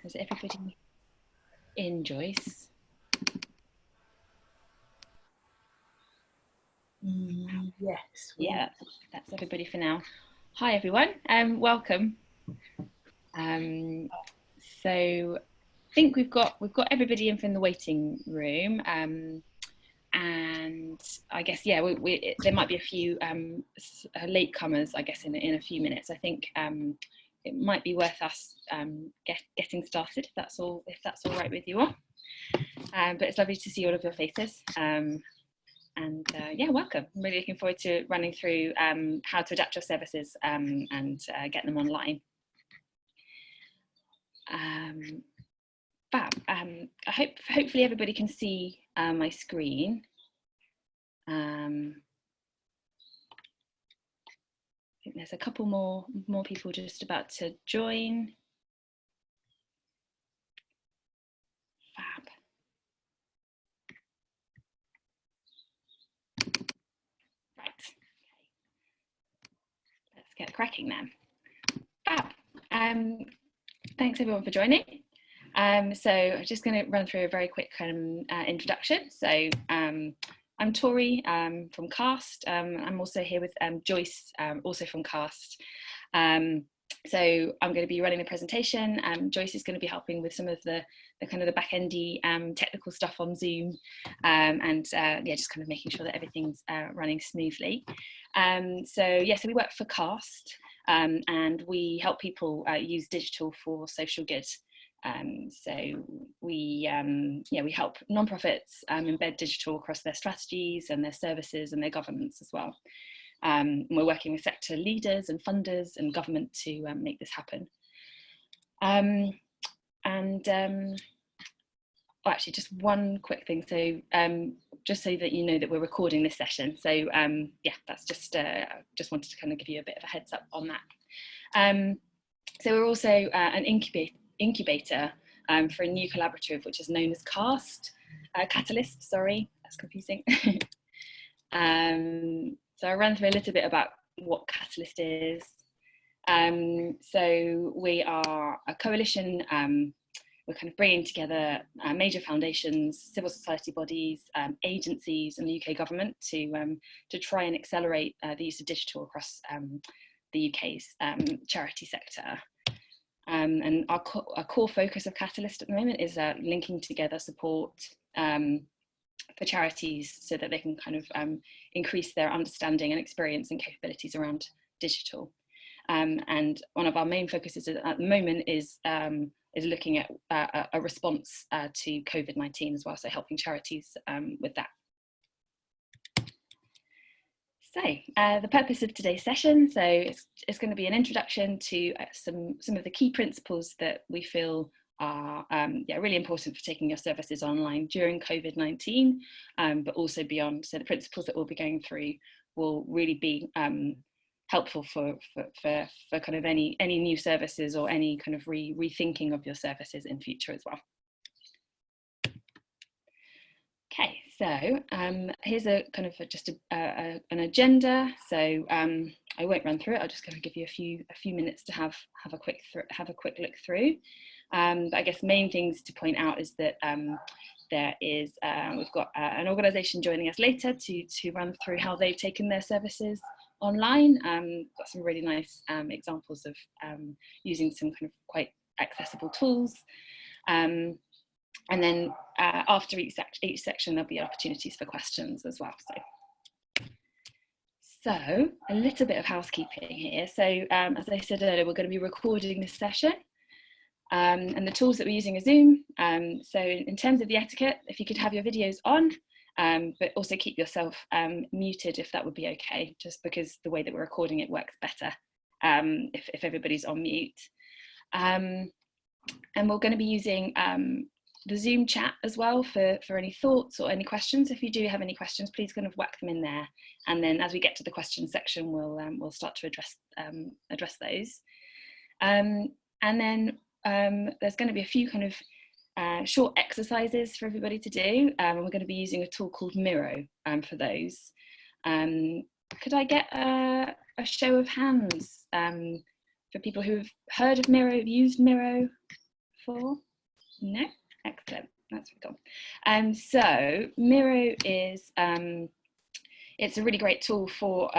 Is everybody in, Joyce? Yes. Yeah, that's everybody for now. Hi everyone, welcome. So I think we've got everybody in from the waiting room, and I guess there might be a few latecomers. I guess in a few minutes. I think it might be worth us getting started if that's all right with you all. But it's lovely to see all of your faces. Welcome. I'm really looking forward to running through how to adapt your services and get them online. Fab. Hopefully everybody can see my screen. I think there's a couple more people just about to join. Fab. Right. Okay. Let's get cracking then. Fab. Thanks everyone for joining. So I'm just going to run through a very quick kind of introduction. So I'm Tori from CAST. I'm also here with Joyce, also from CAST. So I'm going to be running the presentation. Joyce is going to be helping with some of the kind of the back-endy technical stuff on Zoom, just kind of making sure that everything's running smoothly. So we work for CAST, and we help people use digital for social good. So we help nonprofits embed digital across their strategies and their services and their governance as well. We're working with sector leaders and funders and government to make this happen. Actually, just one quick thing. So just so that you know that we're recording this session. So that's just wanted to kind of give you a bit of a heads up on that. So we're also an incubator for a new collaborative which is known as Catalyst, sorry, that's confusing. So I'll run through a little bit about what Catalyst is. So we are a coalition. We're kind of bringing together major foundations, civil society bodies, agencies and the UK government to try and accelerate the use of digital across the UK's charity sector. And our core focus of Catalyst at the moment is linking together support for charities so that they can kind of increase their understanding and experience and capabilities around digital. And one of our main focuses at the moment is looking at a response to COVID-19 as well, so helping charities with that. So the purpose of today's session, so it's going to be an introduction to some of the key principles that we feel are really important for taking your services online during COVID-19, but also beyond. So the principles that we'll be going through will really be helpful for kind of any new services or any kind of rethinking of your services in future as well. Okay, so here's a kind of an agenda. So I won't run through it. I'll just kind of give you a few minutes to have a quick look through. But I guess main things to point out is that there is we've got an organisation joining us later to run through how they've taken their services online. Got some really nice examples of using some kind of quite accessible tools. And then after each section, there'll be opportunities for questions as well. So a little bit of housekeeping here. So as I said earlier, we're going to be recording this session. And the tools that we're using are Zoom. So in terms of the etiquette, if you could have your videos on, but also keep yourself muted if that would be okay, just because the way that we're recording it works better if everybody's on mute. And we're going to be using the Zoom chat as well for any thoughts or any questions. If you do have any questions, please kind of whack them in there. And then as we get to the question section, we'll start to address those. And then there's going to be a few kind of short exercises for everybody to do. And we're going to be using a tool called Miro for those. Could I get a show of hands for people who've heard of Miro, used Miro? 4? No? Excellent. That's really cool. So Miro is, it's a really great tool for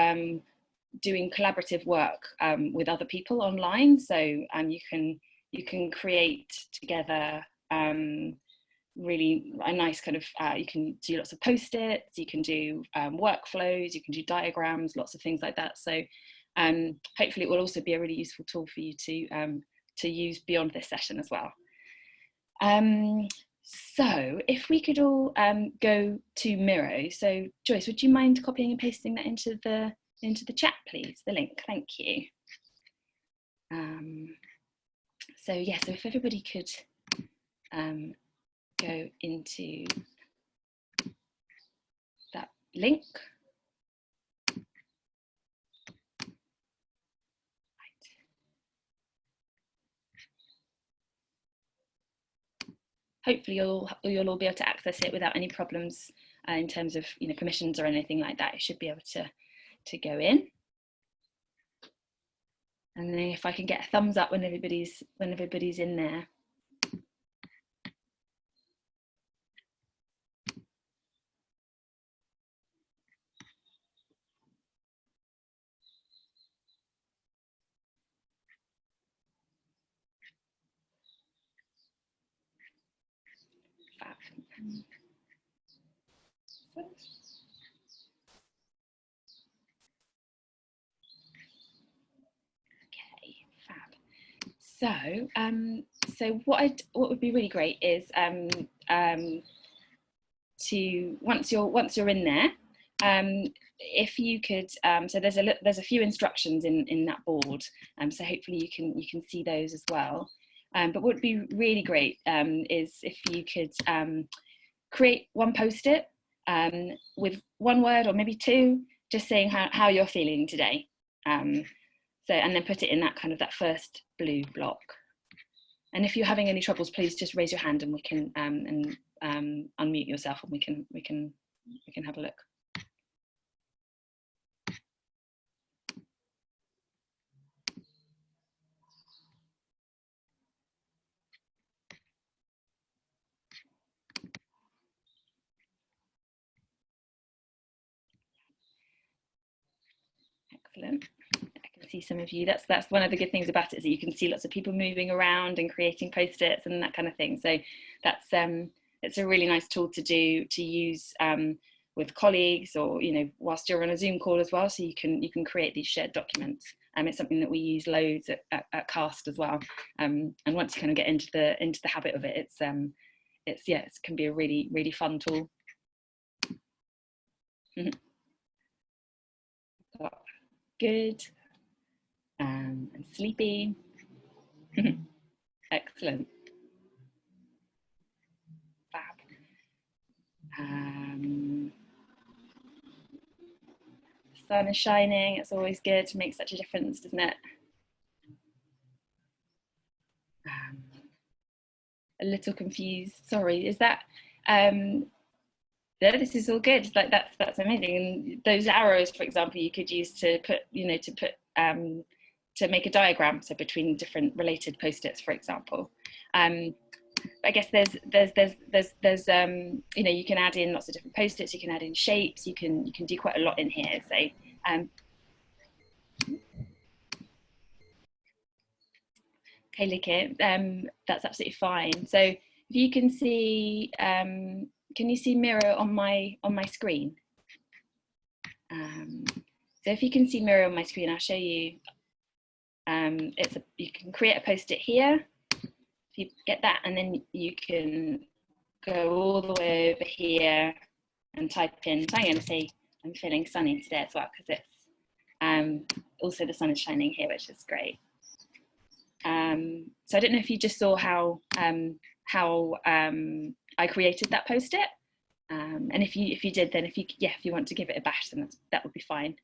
doing collaborative work with other people online. So you can create together really a nice kind of, you can do lots of post-its, you can do workflows, you can do diagrams, lots of things like that. So hopefully it will also be a really useful tool for you to use beyond this session as well. So if we could all go to Miro. So Joyce, would you mind copying and pasting that into the chat, please, the link? Thank you. So yeah, so if everybody could go into that link. Hopefully you'll all be able to access it without any problems in terms of permissions or anything like that. You should be able to go in. And then if I can get a thumbs up when everybody's in there. Fab. Okay, fab. So what would be really great is to once you're in there, if you could, so there's a few instructions in that board, so hopefully you can see those as well. But what would be really great is if you could create one post-it with one word or maybe two, just saying how you're feeling today. So, and then put it in that first blue block. And if you're having any troubles, please just raise your hand and we can unmute yourself and we can have a look. Excellent. I can see some of you. That's one of the good things about it, is that you can see lots of people moving around and creating post-its and that kind of thing. So that's it's a really nice tool to use with colleagues, or whilst you're on a Zoom call as well. So you can create these shared documents. It's something that we use loads at CAST as well. And once you kind of get into the habit of it, it can be a really fun tool. Good. And sleepy. Excellent. Fab. The sun is shining. It's always good to make such a difference, doesn't it? A little confused. Sorry, is that? No, this is all good. Like that's amazing. And those arrows, for example, you could use to put to make a diagram, so between different related post-its, for example. I guess there's you can add in lots of different post-its. You can add in shapes. You can do quite a lot in here. So okay, Likit, that's absolutely fine. So if you can see, can you see Miro on my screen? So if you can see Miro on my screen, I'll show you. You can create a post-it here. If you get that, and then you can go all the way over here and type in. So I'm going to say I'm feeling sunny today as well, because it's also the sun is shining here, which is great. So I don't know if you just saw how I created that post-it, and if you did, then if you want to give it a bash, then that would be fine.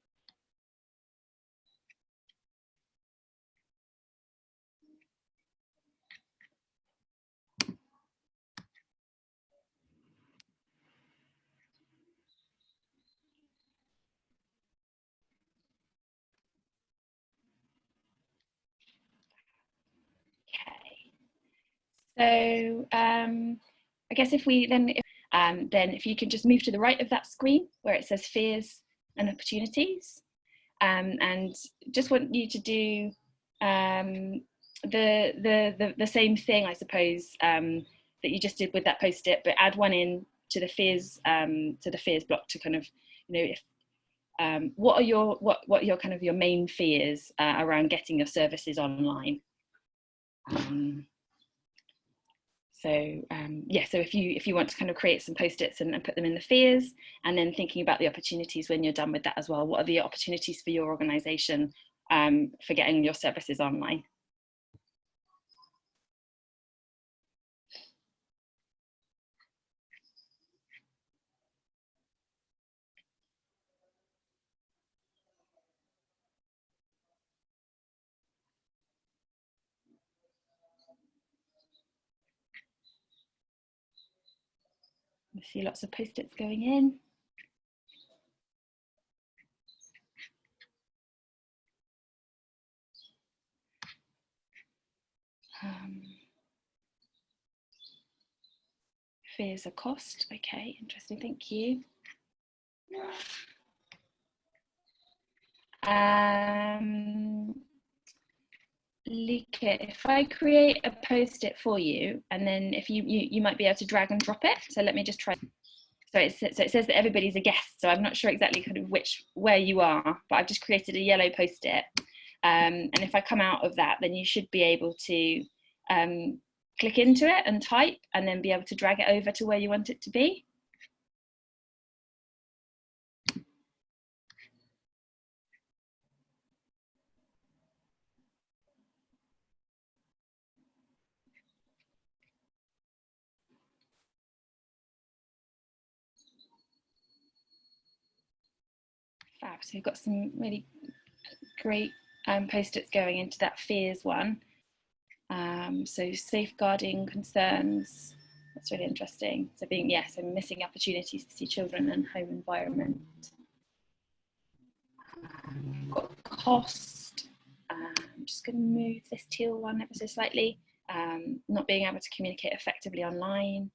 So I guess if we then if you can just move to the right of that screen where it says fears and opportunities, and just want you to do the same thing, I suppose, that you just did with that post-it, but add one in to the fears block to kind of, you know, if what are your kind of your main fears around getting your services online. So if you want to kind of create some post-its and put them in the fears, and then thinking about the opportunities when you're done with that as well. What are the opportunities for your organisation for getting your services online? I see lots of post-its going in. Fears a cost. Okay, interesting. Thank you. Lika, if I create a post-it for you, and then if you might be able to drag and drop it. So let me just try. So it says that everybody's a guest. So I'm not sure exactly kind of where you are, but I've just created a yellow post-it. And if I come out of that, then you should be able to click into it and type, and then be able to drag it over to where you want it to be. Fab. So we've got some really great post-its going into that fears one. So safeguarding concerns, that's really interesting. So so missing opportunities to see children and home environment. Got cost. I'm just going to move this teal one ever so slightly. Not being able to communicate effectively online.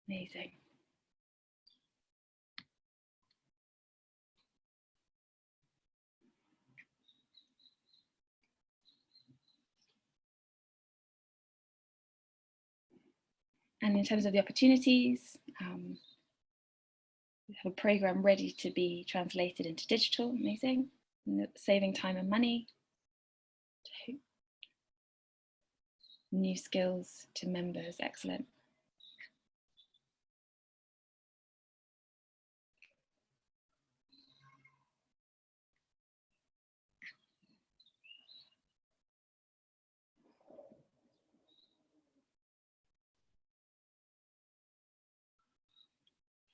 Amazing. And in terms of the opportunities, we have a program ready to be translated into digital. Amazing. Saving time and money. New skills to members. Excellent.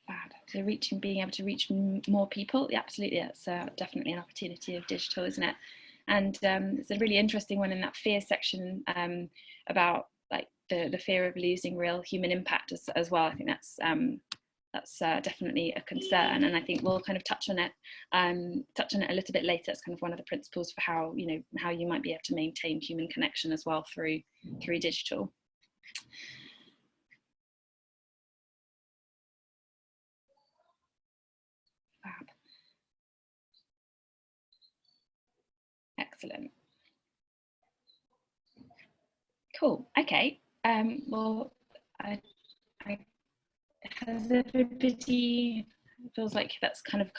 Fab. So being able to reach more people. Yeah, absolutely. That's definitely an opportunity of digital, isn't it? And it's a really interesting one in that fear section about like the fear of losing real human impact as well. I think that's definitely a concern, and I think we'll kind of touch on it a little bit later. It's kind of one of the principles for how you might be able to maintain human connection as well through digital. Fab. Excellent. Cool. Okay. Well, has everybody, it feels like that's kind of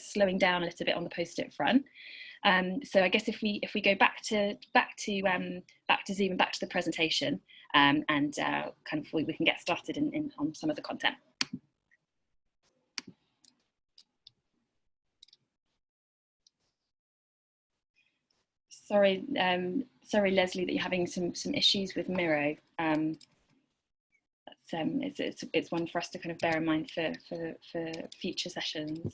slowing down a little bit on the post-it front. So I guess if we go back to Zoom and back to the presentation, and kind of we can get started on some of the content. Sorry, Leslie, that you're having some issues with Miro. It's one for us to kind of bear in mind for future sessions.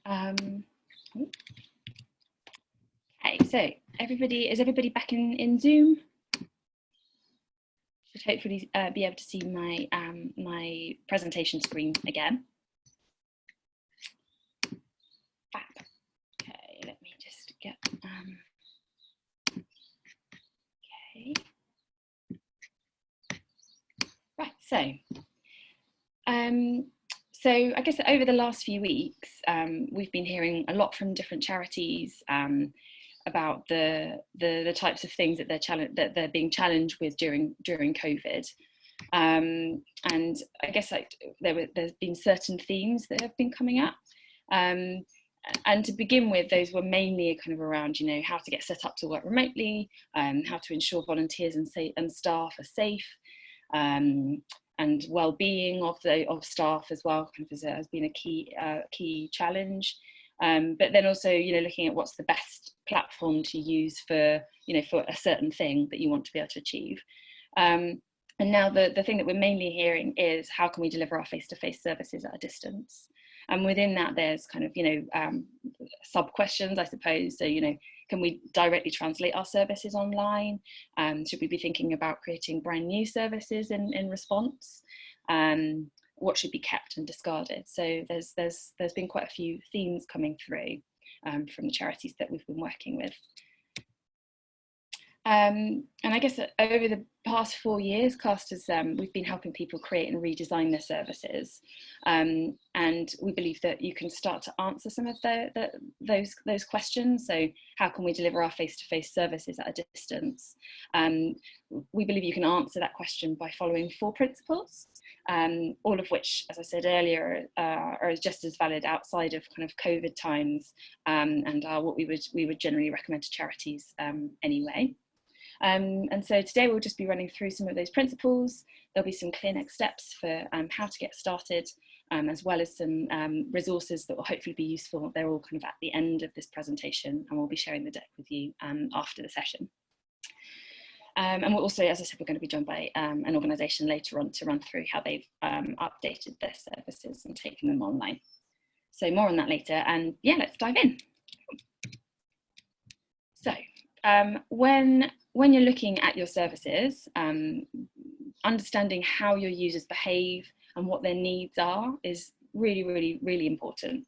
Okay, so is everybody back in Zoom? Should hopefully be able to see my my presentation screen again. Fab. get okay. Right, so I guess over the last few weeks, we've been hearing a lot from different charities about the types of things that they're being challenged with during COVID. And I guess there's been certain themes that have been coming up. And to begin with, those were mainly kind of around, how to get set up to work remotely, how to ensure volunteers and staff are safe, and well-being of staff as well, kind of has been a key challenge. But then also, looking at what's the best platform to use for a certain thing that you want to be able to achieve. And now the thing that we're mainly hearing is how can we deliver our face-to-face services at a distance? And within that, there's kind of, sub questions, I suppose. So, can we directly translate our services online? Should we be thinking about creating brand new services in response? What should be kept and discarded? So there's been quite a few themes coming through from the charities that we've been working with. And I guess over the past 4 years, CAST we've been helping people create and redesign their services, and we believe that you can start to answer some of those questions. So how can we deliver our face-to-face services at a distance? We believe you can answer that question by following 4 principles, all of which, as I said earlier, are just as valid outside of kind of COVID times, and are what we would generally recommend to charities anyway. And so today we'll just be running through some of those principles. There'll be some clear next steps for how to get started, as well as some resources that will hopefully be useful. They're all kind of at the end of this presentation, and we'll be sharing the deck with you after the session. And we'll also, as I said, we're going to be joined by an organisation later on to run through how they've updated their services and taken them online. So more on that later, and yeah, let's dive in. So when you're looking at your services, understanding how your users behave and what their needs are is really, really, really important.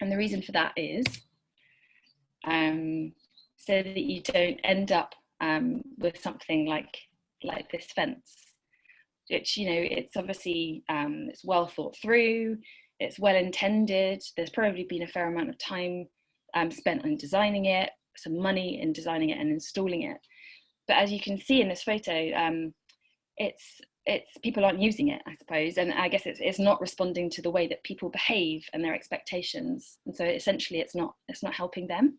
And the reason for that is so that you don't end up with something like this fence, which, it's obviously it's well thought through, it's well intended. There's probably been a fair amount of time spent on designing it, some money in designing it and installing it. But as you can see in this photo, it's people aren't using it, I suppose, and I guess it's not responding to the way that people behave and their expectations, and so essentially it's not helping them.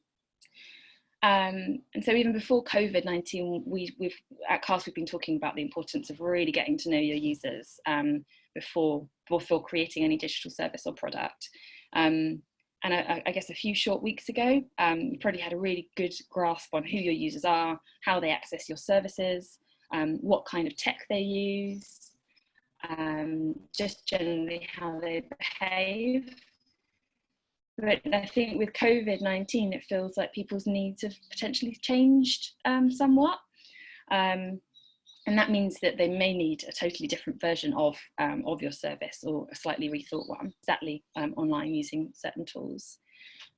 And so even before COVID-19, we've at CAST we've been talking about the importance of really getting to know your users before creating any digital service or product. And I guess a few short weeks ago, you probably had a really good grasp on who your users are, how they access your services, what kind of tech they use, just generally how they behave. But I think with COVID-19, it feels like people's needs have potentially changed somewhat. And that means that they may need a totally different version of your service, or a slightly rethought one, exactly online using certain tools.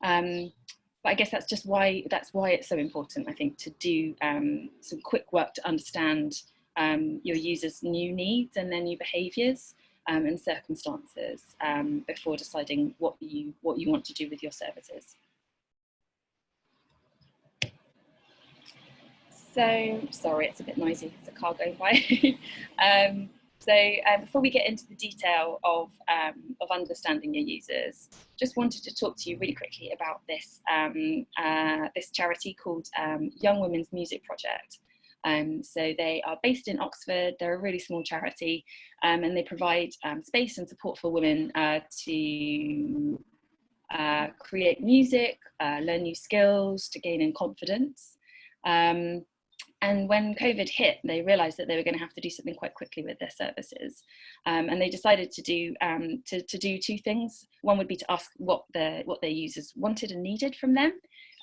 But I guess that's why it's so important, I think, to do some quick work to understand your users' new needs and their new behaviours and circumstances before deciding what you want to do with your services. So, sorry, it's a bit noisy, it's a car going by. Before we get into the detail of understanding your users, just wanted to talk to you really quickly about this charity called Young Women's Music Project. So they are based in Oxford. They're a really small charity, and they provide space and support for women to create music, learn new skills, to gain in confidence. And when COVID hit, they realised that they were going to have to do something quite quickly with their services, and they decided to do 2 things. One would be to ask what their users wanted and needed from them,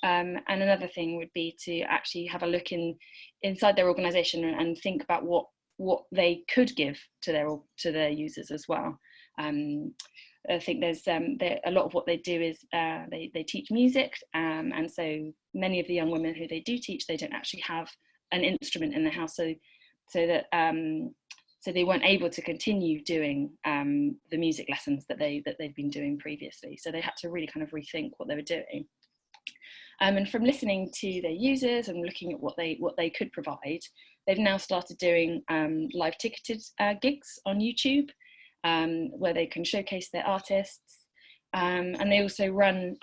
and another thing would be to actually have a look inside their organisation and think about what they could give to their users as well. I think there's a lot of what they do is they teach music, and so many of the young women who they do teach, they don't actually have an instrument in the house, so they weren't able to continue doing the music lessons that they'd been doing previously. So they had to really kind of rethink what they were doing. And from listening to their users and looking at what they could provide, they've now started doing live ticketed gigs on YouTube, where they can showcase their artists. And they also run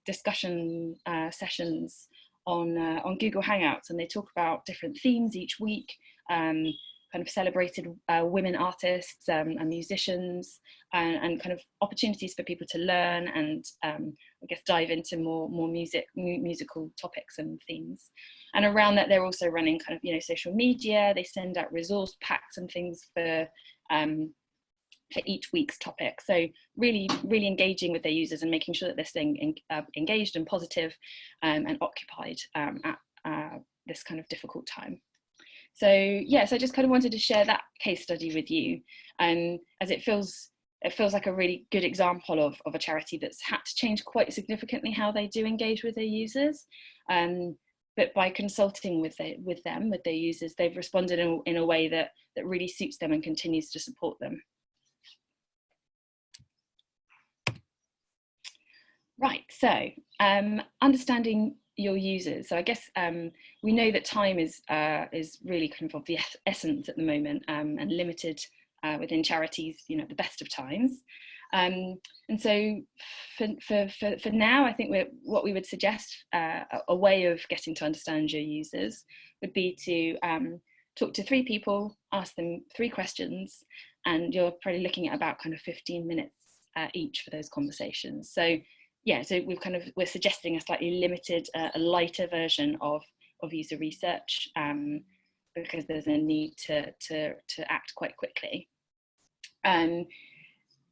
discussion sessions on Google Hangouts, and they talk about different themes each week, kind of celebrated women artists and musicians, and kind of opportunities for people to learn and I guess dive into more musical topics and themes. And around that, they're also running kind of social media. They send out resource packs and things for each week's topic. So really engaging with their users and making sure that they're staying engaged and positive and occupied at this kind of difficult time. So yeah, so I just kind of wanted to share that case study with you, as it feels like a really good example of a charity that's had to change quite significantly how they do engage with their users. But by consulting with their users, they've responded in a way that really suits them and continues to support them. Right, so understanding your users. So I guess we know that time is really kind of the essence at the moment, and limited within charities, at the best of times. And so for now, I think what we would suggest, a way of getting to understand your users would be to talk to 3 people, ask them 3 questions, and you're probably looking at about kind of 15 minutes each for those conversations. So yeah, so we're suggesting a slightly limited, a lighter version of user research, because there's a need to act quite quickly. In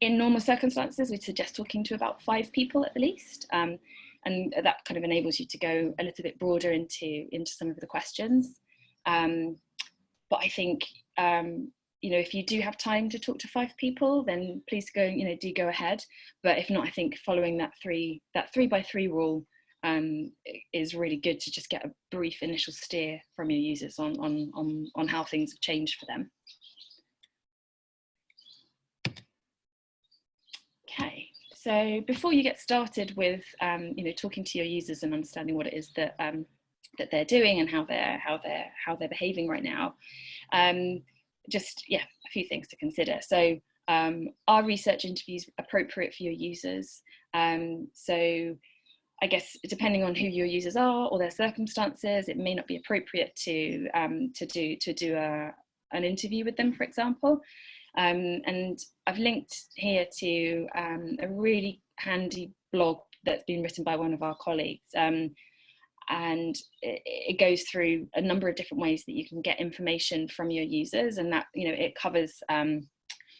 normal circumstances, we'd suggest talking to about 5 people at the least, and that kind of enables you to go a little bit broader into some of the questions. But I think if you do have time to talk to 5 people, then please go, do go ahead. But if not, I think following that 3 by 3 rule is really good to just get a brief initial steer from your users on how things have changed for them. Okay, so before you get started with talking to your users and understanding what it is that they're doing and how they're behaving right now, just a few things to consider. So are research interviews appropriate for your users? So I guess depending on who your users are or their circumstances, it may not be appropriate to do an interview with them, for example. And I've linked here to a really handy blog that's been written by one of our colleagues. And it goes through a number of different ways that you can get information from your users, and that it covers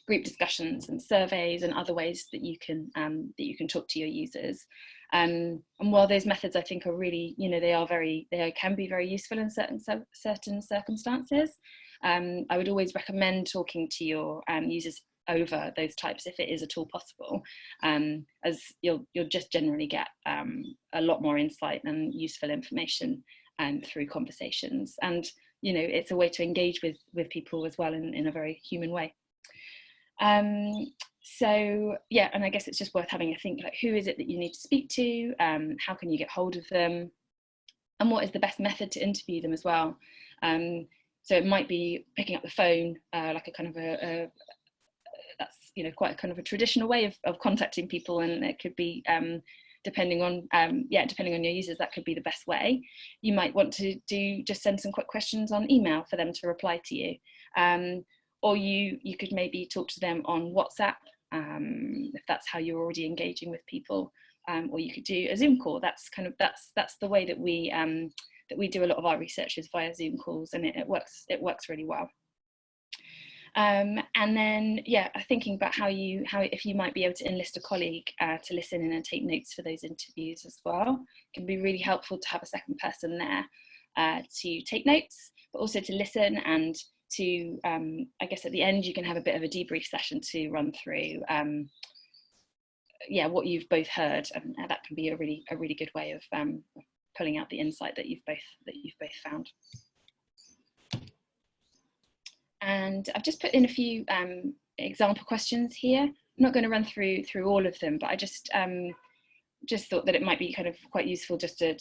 group discussions and surveys and other ways that you can talk to your users. And while those methods I think are really they can be very useful in certain circumstances, I would always recommend talking to your users over those types if it is at all possible, as you'll just generally get a lot more insight and useful information through conversations, and it's a way to engage with people as well in a very human way. So yeah, and I guess it's just worth having a think, like, who is it that you need to speak to, how can you get hold of them, and what is the best method to interview them as well. So it might be picking up the phone, like a kind of that's quite a kind of a traditional way of contacting people, and it could be depending on your users, that could be the best way. You might want to just send some quick questions on email for them to reply to you, or you could maybe talk to them on WhatsApp, if that's how you're already engaging with people, or you could do a Zoom call. That's the way that we do a lot of our research, is via Zoom calls, and it works really well. And then thinking about how if you might be able to enlist a colleague to listen in and take notes for those interviews as well. It can be really helpful to have a second person there to take notes, but also to listen, and to I guess at the end you can have a bit of a debrief session to run through yeah, what you've both heard, and that can be a really good way of pulling out the insight that you've both found. And I've just put in a few example questions here. I'm not going to run through all of them, but I just thought that it might be kind of quite useful just to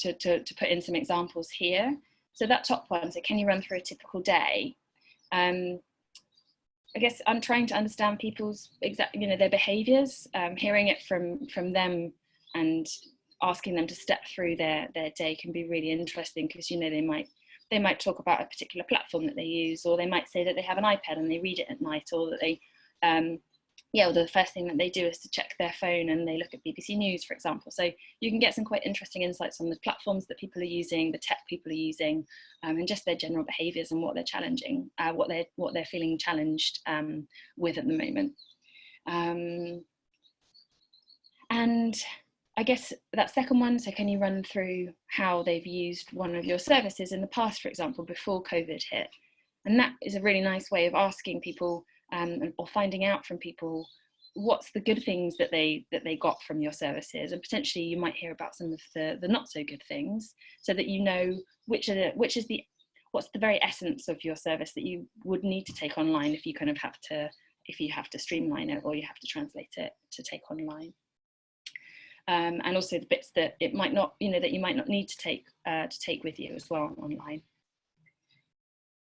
put in some examples here. So that top one, so can you run through a typical day? I guess I'm trying to understand people's their behaviours, hearing it from them and asking them to step through their day can be really interesting, because they might talk about a particular platform that they use, or they might say that they have an iPad and they read it at night, or that they or the first thing that they do is to check their phone and they look at BBC News, for example. So you can get some quite interesting insights on the platforms that people are using, the tech people are using, and just their general behaviours and what they're challenging, what they're feeling challenged with at the moment. And I guess that second one, so can you run through how they've used one of your services in the past, for example, before COVID hit? And that is a really nice way of asking people or finding out from people what's the good things that they got from your services, and potentially you might hear about some of the not so good things, so that you know what's the very essence of your service that you would need to take online if you kind of have to streamline it, or you have to translate it to take online. And also the bits that it might not, that you might not need to take with you as well online.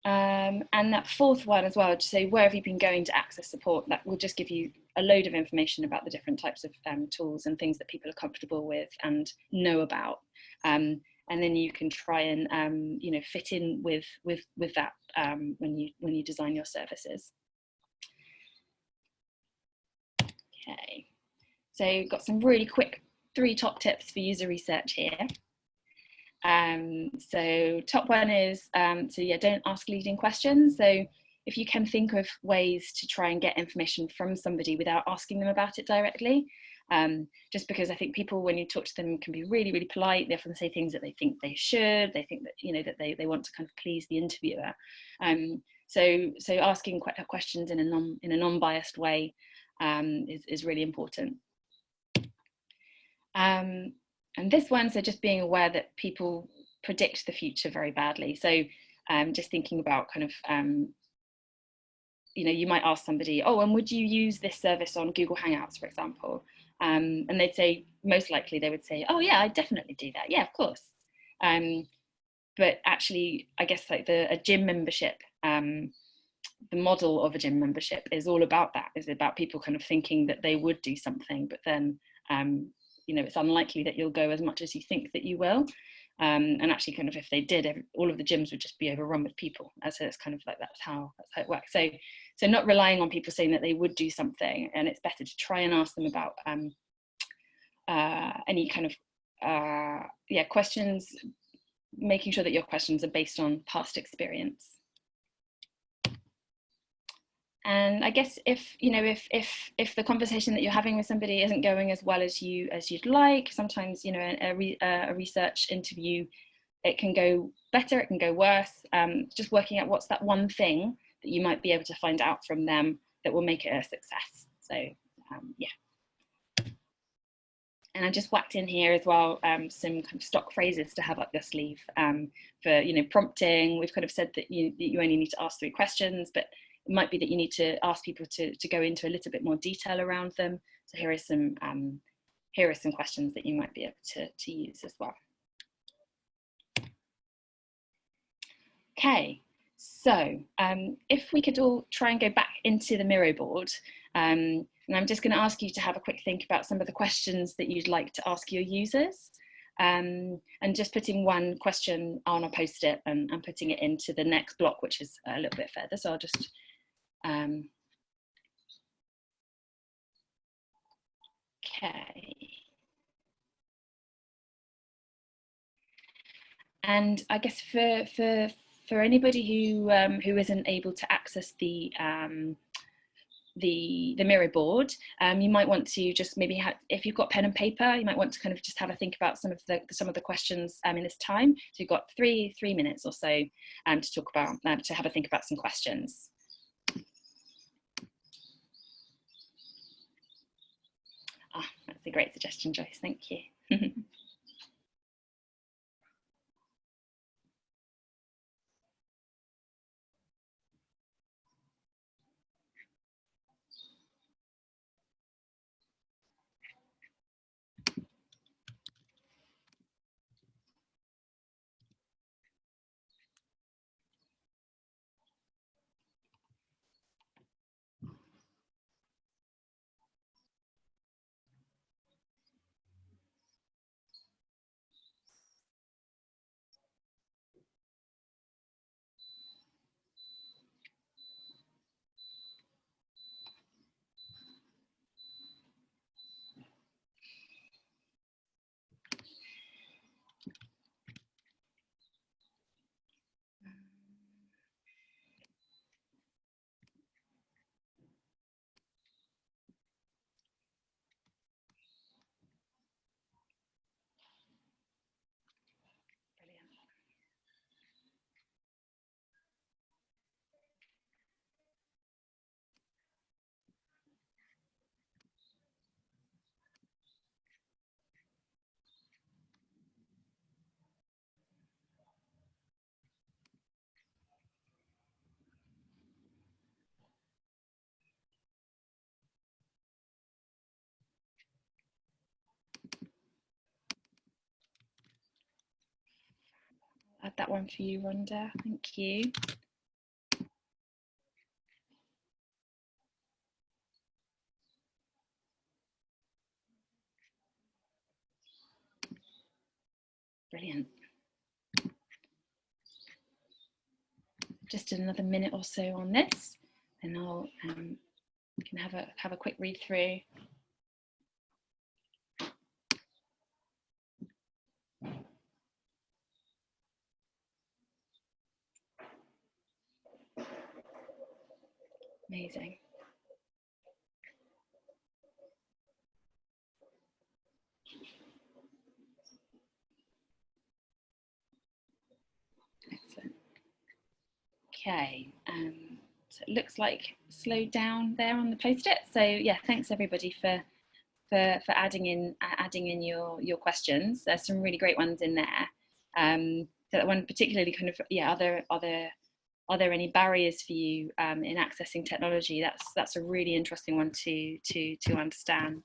And that fourth one as well, to say where have you been going to access support, that will just give you a load of information about the different types of tools and things that people are comfortable with and know about. And then you can try and fit in with that when you design your services. Okay, so got some really quick 3 top tips for user research here. So top one is, don't ask leading questions. So if you can think of ways to try and get information from somebody without asking them about it directly, just because I think people, when you talk to them, can be really, really polite. They often say things that they think they should. They think that, that they want to kind of please the interviewer. So asking questions in a non-biased way is really important. And this one, so just being aware that people predict the future very badly. So just thinking about kind of, you might ask somebody, oh, and would you use this service on Google Hangouts, for example? And they'd say, most likely they would say, oh yeah, I definitely do that. Yeah, of course. But actually, I guess like a gym membership, the model of a gym membership is all about that, is about people kind of thinking that they would do something, but then it's unlikely that you'll go as much as you think that you will. And actually, kind of, if they did, all of the gyms would just be overrun with people. So it's kind of like that's how it works. So not relying on people saying that they would do something, and it's better to try and ask them about any kind of questions, making sure that your questions are based on past experience. And I guess if the conversation that you're having with somebody isn't going as well as you'd like, sometimes a research interview, it can go better, it can go worse. Just working out what's that one thing that you might be able to find out from them that will make it a success. So yeah. And I just whacked in here as well some kind of stock phrases to have up your sleeve for prompting. We've kind of said that you only need to ask 3 questions, but it might be that you need to ask people to go into a little bit more detail around them. So here are some questions that you might be able to use as well. Okay, so if we could all try and go back into the Miro board, and I'm just going to ask you to have a quick think about some of the questions that you'd like to ask your users, and just putting one question on a post-it and putting it into the next block, which is a little bit further. So I'll just okay. And I guess for anybody who isn't able to access the Miro board, you might want to just maybe if you've got pen and paper, you might want to kind of just have a think about some of the questions in this time. So you've got three minutes or so to talk about to have a think about some questions. That's a great suggestion, Joyce. Thank you. Add that one for you, Rhonda. Thank you. Brilliant. Just another minute or so on this, and I'll can have a quick read through. Amazing. Excellent. Okay, so it looks like slowed down there on the post-it. So yeah, thanks everybody for adding in your questions. There's some really great ones in there. So that one particularly kind of, yeah, are there any barriers for you in accessing technology? That's a really interesting one to understand.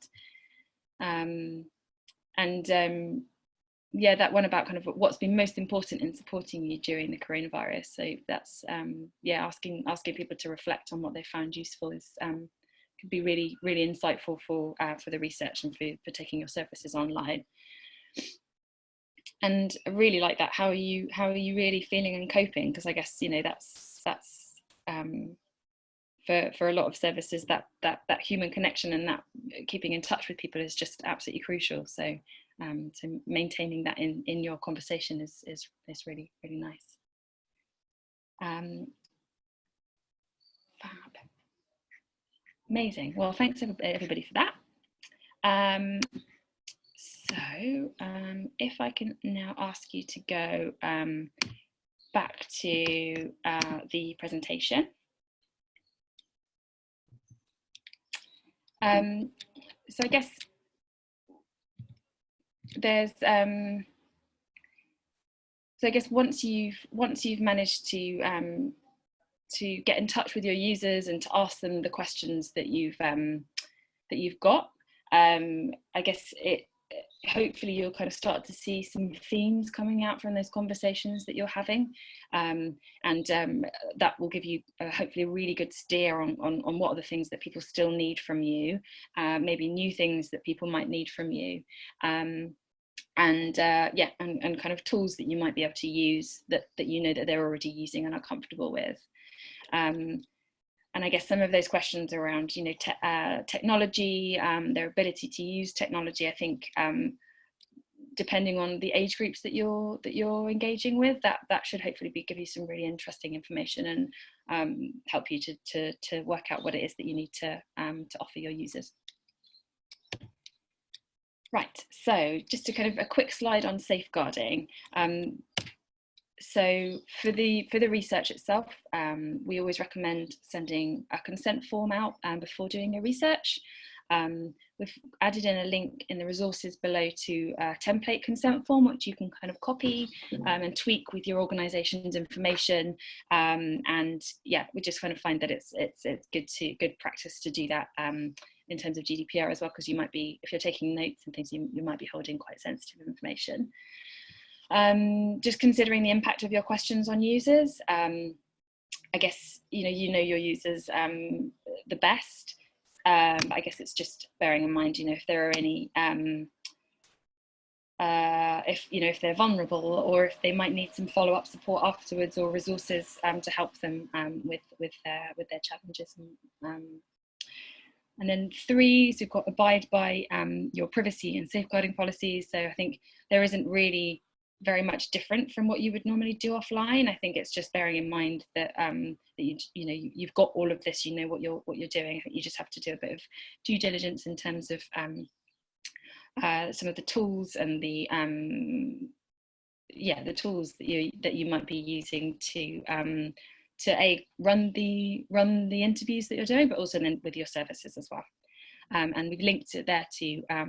Yeah, that one about kind of what's been most important in supporting you during the coronavirus. So that's yeah, asking people to reflect on what they found useful is could be really insightful for the research and for taking your services online. And I really like that. How are you really feeling and coping? Because I guess, you know, that's for a lot of services that human connection and that keeping in touch with people is just absolutely crucial. So so maintaining that in your conversation is really nice. Fab. Amazing. Well, thanks everybody for that. So if I can now ask you to go back to the presentation. So I guess there's so I guess once you've managed to get in touch with your users and to ask them the questions that you've got, I guess hopefully you'll kind of start to see some themes coming out from those conversations that you're having, and that will give you hopefully a really good steer on what are the things that people still need from you, maybe new things that people might need from you, and yeah, and kind of tools that you might be able to use that you know that they're already using and are comfortable with. And I guess some of those questions around, you know, technology, their ability to use technology, I think depending on the age groups that you're engaging with, that should hopefully give you some really interesting information and help you to work out what it is that you need to offer your users. Right, so just a kind of a quick slide on safeguarding. So for the research itself, we always recommend sending a consent form out before doing your research. We've added in a link in the resources below to a template consent form, which you can kind of copy and tweak with your organisation's information. And yeah, we just kind of find that it's good practice to do that in terms of GDPR as well, because you might be, if you're taking notes and things, you might be holding quite sensitive information. Just considering the impact of your questions on users. I guess you know your users the best. But I guess it's just bearing in mind, if there are any, if they're vulnerable, or if they might need some follow-up support afterwards, or resources to help them with their challenges. And then 3, so you've got abide by your privacy and safeguarding policies. So I think there isn't really very much different from what you would normally do offline. I think it's just bearing in mind that that you've got all of this, what you're doing. I think you just have to do a bit of due diligence in terms of some of the tools and the tools that you might be using to run the interviews that you're doing, but also then with your services as well. And we've linked it there to a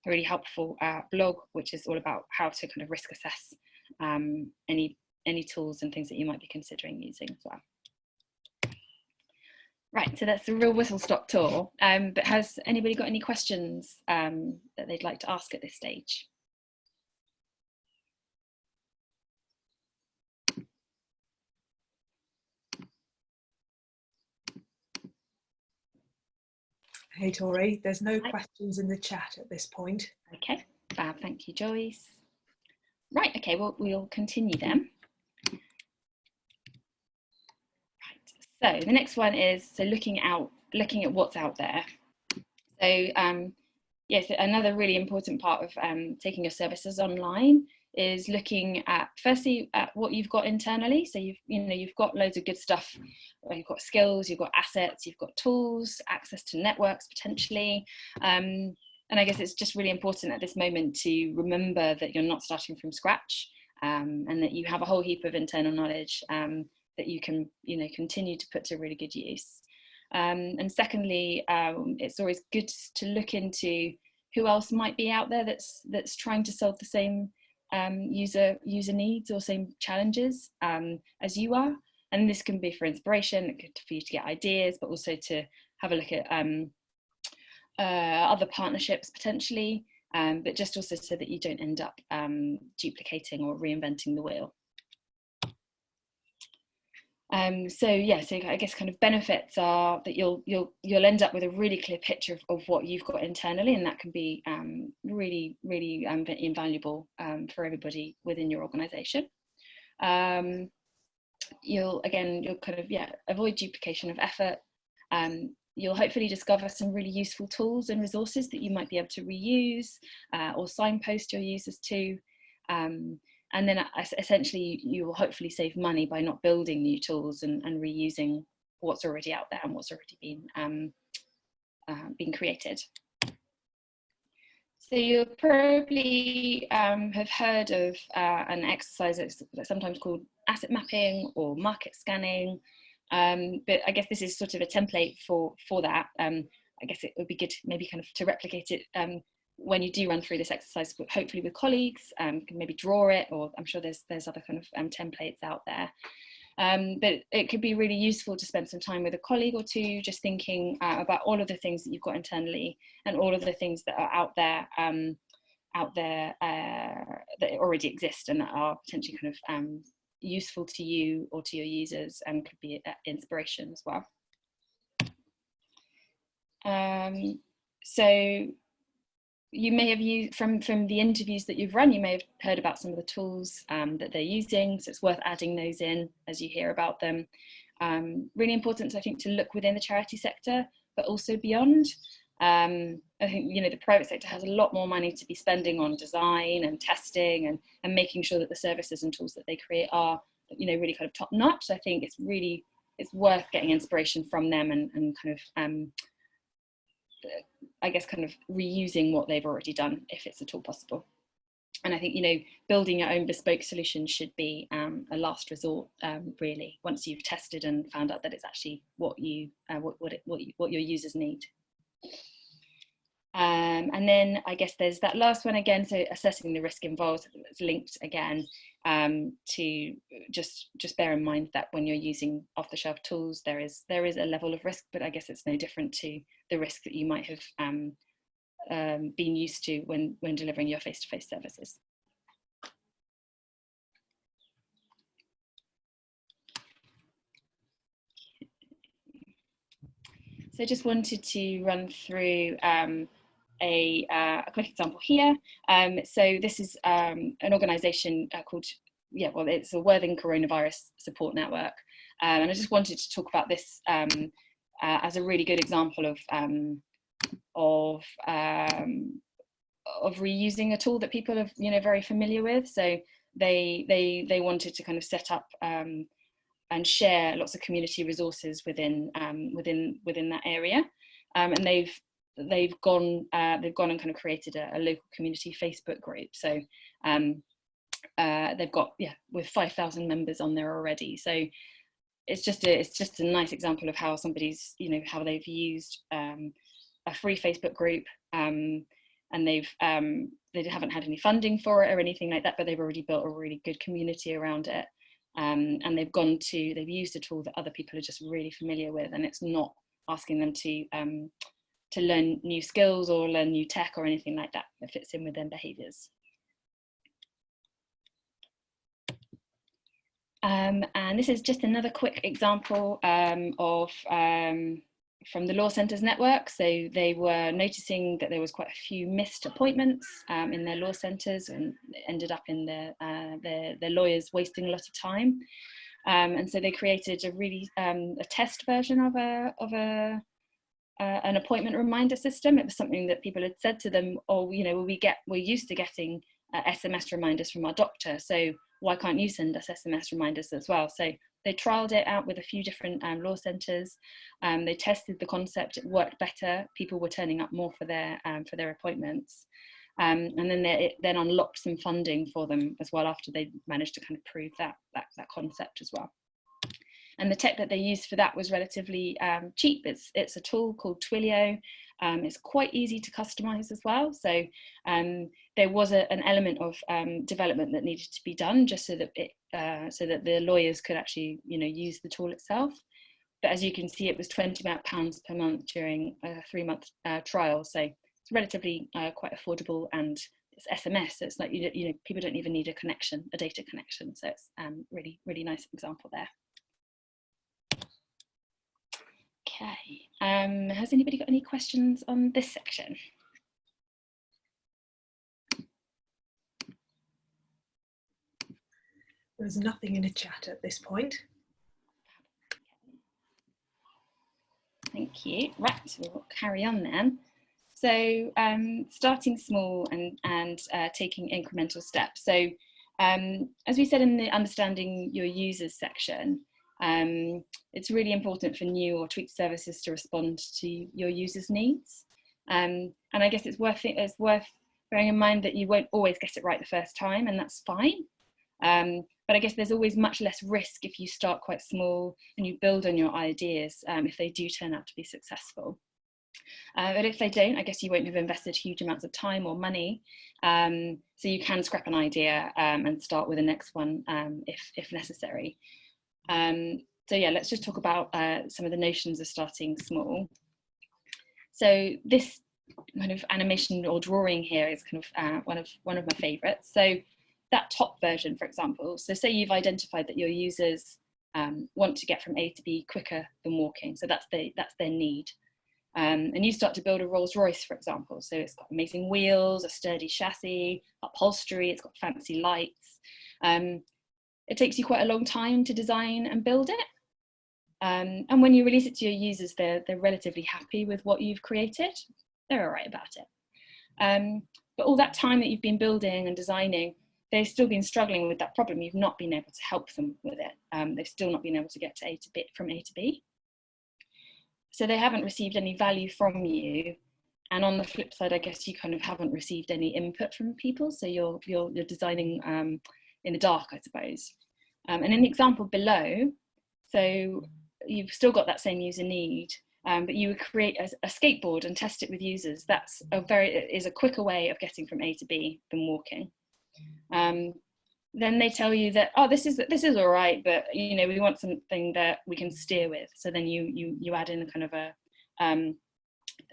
really helpful blog, which is all about how to kind of risk assess any tools and things that you might be considering using as well. Right, so that's the real whistle-stop tour. But has anybody got any questions that they'd like to ask at this stage? Hey Tori, there's no questions in the chat at this point. Okay, fab, thank you, Joyce. Right, okay, well, we'll continue then. Right, so the next one is looking at what's out there. So yes, another really important part of taking your services online is looking at, firstly, at what you've got internally. So you've got loads of good stuff. You've got skills, you've got assets, you've got tools, access to networks potentially. And I guess it's just really important at this moment to remember that you're not starting from scratch, and that you have a whole heap of internal knowledge that you can continue to put to really good use. And secondly, it's always good to look into who else might be out there that's trying to solve the same user needs or same challenges as you are. And this can be for inspiration, for you to get ideas, but also to have a look at other partnerships potentially, but just also so that you don't end up duplicating or reinventing the wheel. So I guess kind of benefits are that you'll end up with a really clear picture of what you've got internally, and that can be really invaluable for everybody within your organisation. You'll kind of avoid duplication of effort. You'll hopefully discover some really useful tools and resources that you might be able to reuse or signpost your users to. And then essentially you will hopefully save money by not building new tools and reusing what's already out there and what's already been created. So you'll probably have heard of an exercise that's sometimes called asset mapping or market scanning. But I guess this is sort of a template for that. I guess it would be good maybe kind of to replicate it when you do run through this exercise, hopefully with colleagues, can maybe draw it, or I'm sure there's other kind of templates out there. But it could be really useful to spend some time with a colleague or two, just thinking about all of the things that you've got internally and all of the things that are out there that already exist and that are potentially kind of useful to you or to your users, and could be inspiration as well. So you may have used, from the interviews that you've run, you may have heard about some of the tools that they're using, so it's worth adding those in as you hear about them. Really important, I think, to look within the charity sector, but also beyond. I think, the private sector has a lot more money to be spending on design and testing and making sure that the services and tools that they create are, really kind of top notch. So I think it's worth getting inspiration from them and kind of, I guess, kind of reusing what they've already done if it's at all possible. And I think, building your own bespoke solution should be a last resort, really, once you've tested and found out that it's actually what your users need. And then I guess there's that last one again, so assessing the risk involved. It's linked again to just bear in mind that when you're using off-the-shelf tools, there is a level of risk, but I guess it's no different to the risk that you might have been used to when delivering your face-to-face services. So I just wanted to run through a quick example here. So this is an organisation called, it's a Worthing Coronavirus Support Network. And I just wanted to talk about this as a really good example of reusing a tool that people are very familiar with. So they wanted to kind of set up and share lots of community resources within that area, and they've gone and kind of created a local community Facebook group. So they've got with 5,000 members on there already. So it's just a nice example of how somebody's how they've used a free Facebook group, and they haven't had any funding for it or anything like that, but they've already built a really good community around it. And they've used a tool that other people are just really familiar with, and it's not asking them to learn new skills or learn new tech or anything like that. It fits in with their behaviours. And this is just another quick example of from the Law Centres network. So they were noticing that there was quite a few missed appointments in their law centres, and ended up in their lawyers wasting a lot of time. And so they created a really a test version of an appointment reminder system. It was something that people had said to them, oh, we're used to getting SMS reminders from our doctor, so why can't you send us SMS reminders as well? So they trialled it out with a few different law centres. They tested the concept; it worked better. People were turning up more for their appointments, and then it then unlocked some funding for them as well after they managed to kind of prove that concept as well. And the tech that they used for that was relatively cheap. It's a tool called Twilio. It's quite easy to customize as well. So there was an element of development that needed to be done just so that the lawyers could actually use the tool itself. But as you can see, it was £20 per month during a 3-month trial. So it's relatively quite affordable, and it's SMS. So it's like people don't even need a data connection. So it's really, really nice example there. Okay, has anybody got any questions on this section? There's nothing in the chat at this point. Thank you. Right, so we'll carry on then. So starting small and taking incremental steps. So as we said in the understanding your users section, it's really important for new or tweaked services to respond to your users' needs. And I guess it's worth bearing in mind that you won't always get it right the first time, and that's fine. But I guess there's always much less risk if you start quite small and you build on your ideas if they do turn out to be successful. But if they don't, I guess you won't have invested huge amounts of time or money. So you can scrap an idea and start with the next one if necessary. So yeah, let's just talk about some of the notions of starting small. So this kind of animation or drawing here is kind of one of my favorites. So that top version, for example, so say you've identified that your users want to get from A to B quicker than walking. So that's their need. And you start to build a Rolls Royce, for example. So it's got amazing wheels, a sturdy chassis, upholstery, it's got fancy lights. It takes you quite a long time to design and build it. And when you release it to your users, they're relatively happy with what you've created. They're all right about it. But all that time that you've been building and designing, they've still been struggling with that problem. You've not been able to help them with it. They've still not been able to get to from A to B. So they haven't received any value from you. And on the flip side, I guess you kind of haven't received any input from people. So you're designing in the dark, I suppose. And in the example below, so you've still got that same user need, but you would create a skateboard and test it with users. That's is a quicker way of getting from A to B than walking. Then they tell you that, oh, this is all right, but we want something that we can steer with. So then you add in kind of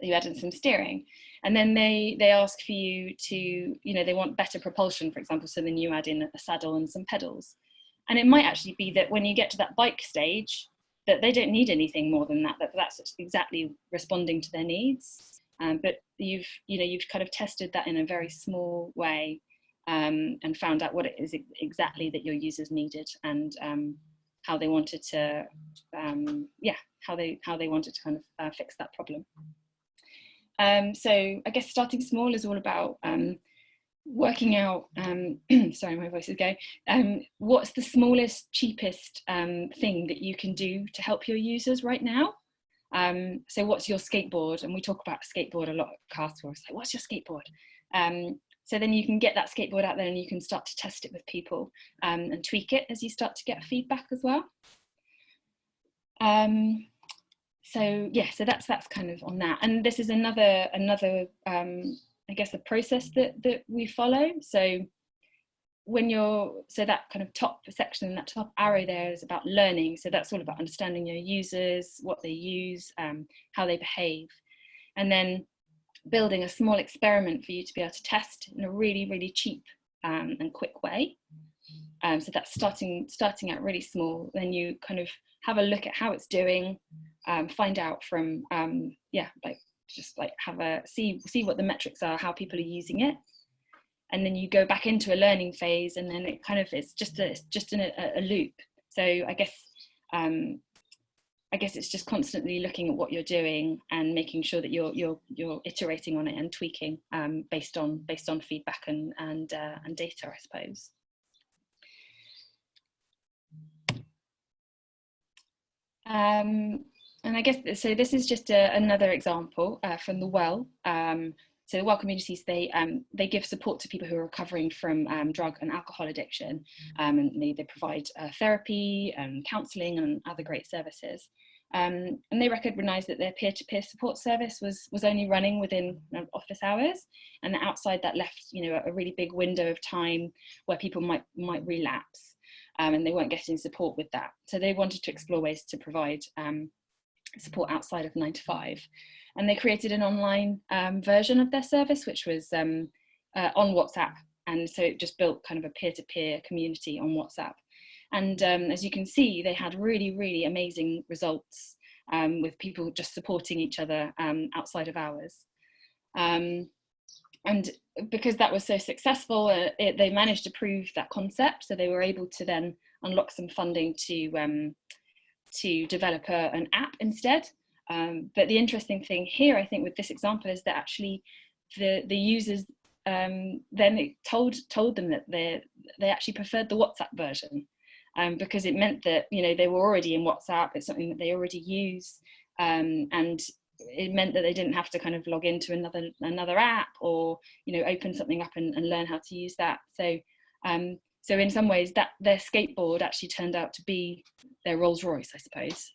you add in some steering, and then they ask for you to, they want better propulsion, for example. So then you add in a saddle and some pedals, and it might actually be that when you get to that bike stage, that they don't need anything more than that. That's exactly responding to their needs. But you've kind of tested that in a very small way. And found out what it is exactly that your users needed, and how they wanted to, how they wanted to kind of fix that problem. So I guess starting small is all about working out. Sorry, my voice is going. What's the smallest, cheapest thing that you can do to help your users right now? So what's your skateboard? And we talk about skateboard a lot at Castforce. Like, what's your skateboard? So then you can get that skateboard out there and you can start to test it with people, and tweak it as you start to get feedback as well. So that's kind of on that. And this is another I guess a process that we follow. So so that kind of top section, that top arrow there is about learning. So that's all about understanding your users, what they use, how they behave, and then building a small experiment for you to be able to test in a really, really cheap and quick way. So that's starting out really small. Then you kind of have a look at how it's doing, find out from see what the metrics are, how people are using it, and then you go back into a learning phase, and then it's just in a loop. So I guess it's just constantly looking at what you're doing and making sure that you're iterating on it and tweaking based on feedback and data, I suppose. And I guess so. This is just another example from the Well. So the Well communities, they give support to people who are recovering from drug and alcohol addiction, and they provide therapy and counselling and other great services. And they recognised that their peer-to-peer support service was only running within office hours, and that outside that left a really big window of time where people might relapse, and they weren't getting support with that. So they wanted to explore ways to provide support outside of 9 to 5, and they created an online version of their service, which was on WhatsApp, and so it just built kind of a peer-to-peer community on WhatsApp. And as you can see, they had really, really amazing results with people just supporting each other outside of hours. And because that was so successful, they managed to prove that concept. So they were able to then unlock some funding to develop an app instead. But the interesting thing here, I think, with this example is that actually the users then it told them that they actually preferred the WhatsApp version. Because it meant that they were already in WhatsApp. It's something that they already use, and it meant that they didn't have to kind of log into another app or open something up and learn how to use that. So so in some ways that their skateboard actually turned out to be their Rolls Royce, I suppose.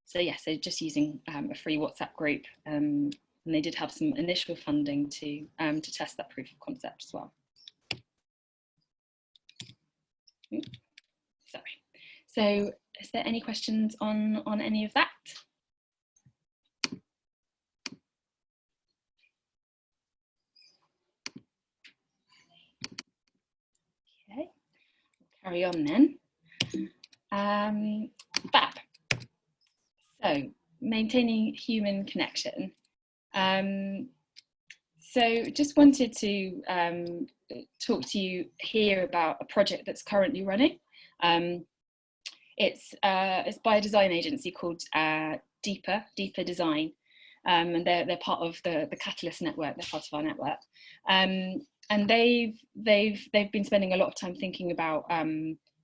So just using a free WhatsApp group, and they did have some initial funding to test that proof of concept as well. Sorry. So is there any questions on any of that? Okay, carry on then. Fab. So maintaining human connection. So just wanted to talk to you here about a project that's currently running. It's by a design agency called Deeper Design, and they're part of the Catalyst network. They're part of our network, and they've been spending a lot of time thinking about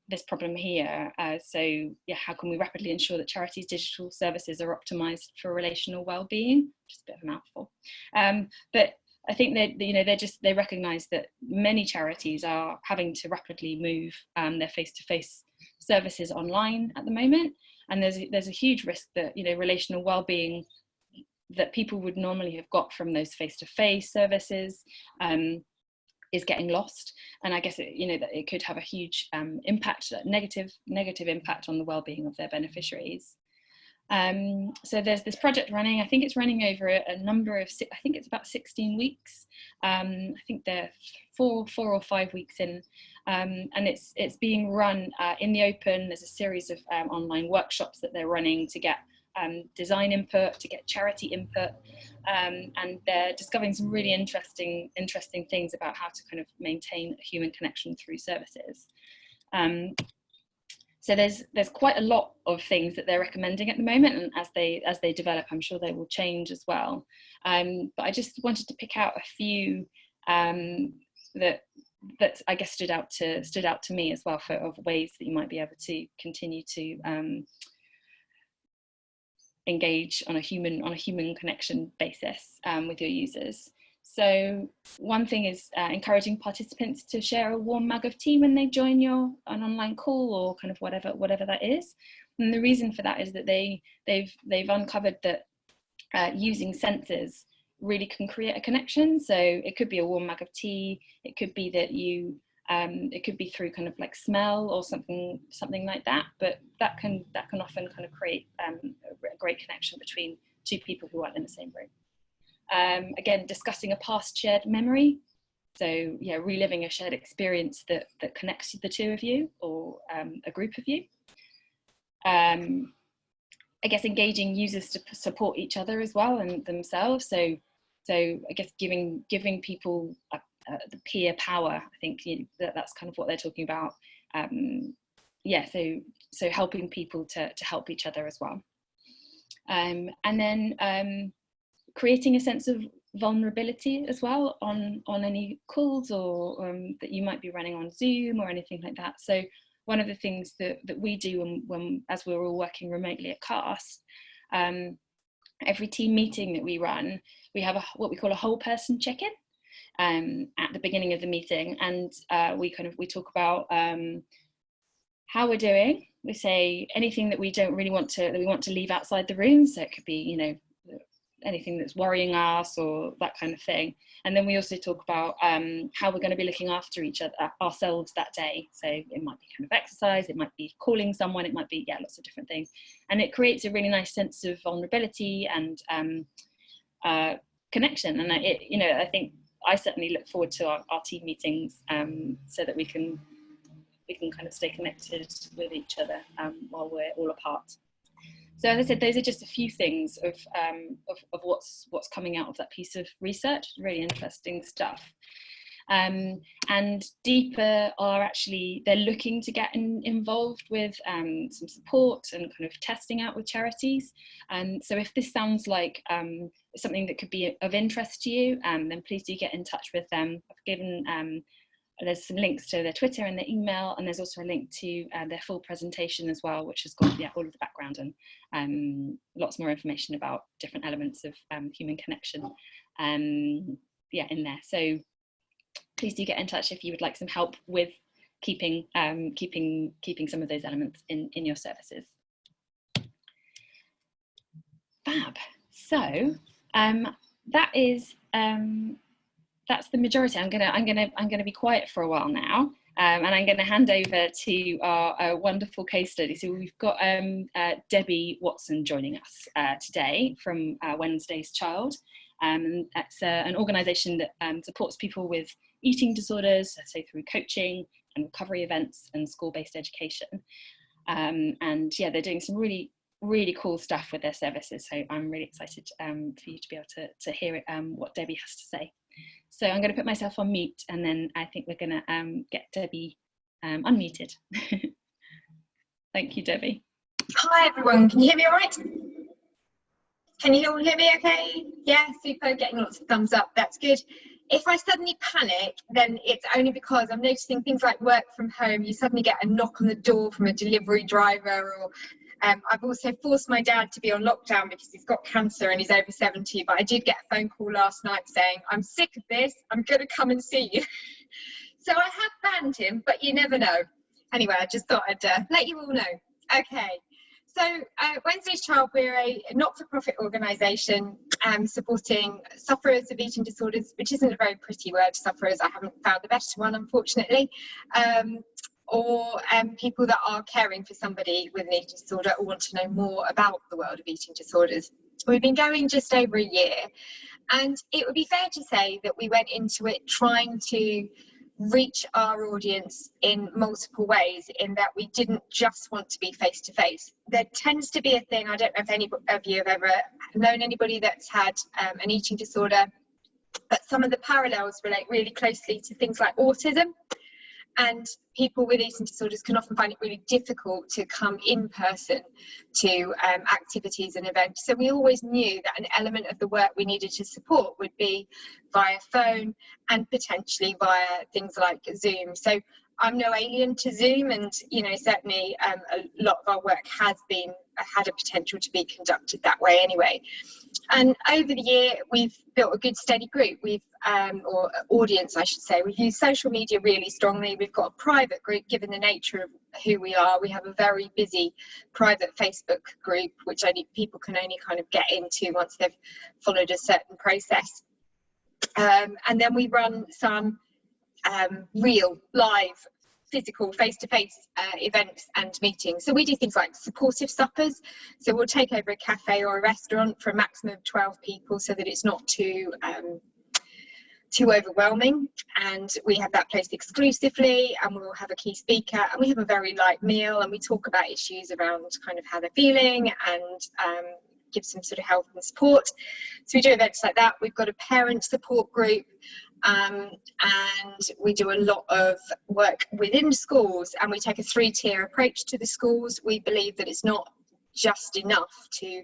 this problem here. So how can we rapidly ensure that charities' digital services are optimized for relational well-being? Just a bit of a mouthful, but I think that they recognise that many charities are having to rapidly move their face-to-face services online at the moment, and there's a huge risk that, you know, relational well-being that people would normally have got from those face-to-face services is getting lost. And I guess that it could have a huge impact, negative impact on the well-being of their beneficiaries. So there's this project running. I think it's running over a number of, I think it's about 16 weeks. I think they're four or 5 weeks in, and it's being run in the open. There's a series of online workshops that they're running to get design input, to get charity input, and they're discovering some really interesting things about how to kind of maintain a human connection through services. So there's quite a lot of things that they're recommending at the moment, and as they develop, I'm sure they will change as well. But I just wanted to pick out a few that I guess stood out to me as well, of ways that you might be able to continue to engage on a human connection basis with your users. So one thing is encouraging participants to share a warm mug of tea when they join an online call, or kind of whatever that is. And the reason for that is that they've uncovered that using senses really can create a connection. So it could be a warm mug of tea. It could be that it could be through kind of like smell or something like that. But that can often kind of create a great connection between two people who aren't in the same room. Again, discussing a past shared memory. So yeah, reliving a shared experience that connects the two of you, or a group of you. I guess engaging users to support each other as well and themselves. So I guess giving people the peer power. I think that's kind of what they're talking about. Yeah, so helping people to help each other as well. And then creating a sense of vulnerability as well on any calls or that you might be running on Zoom or anything like that. So one of the things that we do when as we're all working remotely at CAST, every team meeting that we run, we have what we call a whole person check-in at the beginning of the meeting, and we talk about how we're doing. We say anything that we don't really want to leave outside the room. So it could be, anything that's worrying us or that kind of thing. And then we also talk about how we're going to be looking after ourselves that day. So it might be kind of exercise, it might be calling someone, it might be lots of different things. And it creates a really nice sense of vulnerability and connection. And I think I certainly look forward to our team meetings so that we can kind of stay connected with each other while we're all apart. So as I said, those are just a few things of what's coming out of that piece of research. Really interesting stuff. And Deeper are actually, they're looking to get involved with some support and kind of testing out with charities. So if this sounds like something that could be of interest to you, then please do get in touch with them. I've given there's some links to their Twitter and their email, and there's also a link to their full presentation as well, which has got all of the background and lots more information about different elements of human connection in there. So please do get in touch if you would like some help with keeping some of those elements in your services. Fab. So that is that's the majority. I'm gonna be quiet for a while now, and I'm gonna hand over to our wonderful case study. So we've got Debbie Watson joining us today from Wednesday's Child. That's an organisation that supports people with eating disorders, so through coaching and recovery events and school-based education. And yeah, they're doing some really cool stuff with their services. So I'm really excited for you to be able to hear what Debbie has to say. So I'm going to put myself on mute, and then I think we're going to get Debbie unmuted. Thank you, Debbie. Hi everyone, can you hear me all right? Can you all hear me okay? Yeah, super, getting lots of thumbs up, that's good. If I suddenly panic, then it's only because I'm noticing things like work from home, you suddenly get a knock on the door from a delivery driver, or I've also forced my dad to be on lockdown because he's got cancer and he's over 70, but I did get a phone call last night saying, I'm sick of this, I'm going to come and see you. So I have banned him, but you never know. Anyway, I just thought I'd let you all know. Okay, so Wednesday's Child, we're a not-for-profit organisation supporting sufferers of eating disorders, which isn't a very pretty word, sufferers. I haven't found the best one, unfortunately. Or people that are caring for somebody with an eating disorder or want to know more about the world of eating disorders. We've been going just over a year, and it would be fair to say that we went into it trying to reach our audience in multiple ways, in that we didn't just want to be face to face. There tends to be a thing, I don't know if any of you have ever known anybody that's had an eating disorder, but some of the parallels relate really closely to things like autism. And people with eating disorders can often find it really difficult to come in person to activities and events. So we always knew that an element of the work we needed to support would be via phone and potentially via things like Zoom. So I'm no alien to Zoom, and certainly a lot of our work had a potential to be conducted that way anyway. And over the year, we've built a good steady group. Or audience, I should say. We've used social media really strongly. We've got a private group, given the nature of who we are. We have a very busy private Facebook group, which people can only kind of get into once they've followed a certain process. And then we run some real, live, physical, face-to-face events and meetings. So we do things like supportive suppers. So we'll take over a cafe or a restaurant for a maximum of 12 people so that it's not too overwhelming, and we have that place exclusively, and we'll have a key speaker, and we have a very light meal, and we talk about issues around kind of how they're feeling and give some sort of help and support. So we do events like that. We've got a parent support group, and we do a lot of work within schools, and we take a 3-tier approach to the schools. We believe that it's not just enough to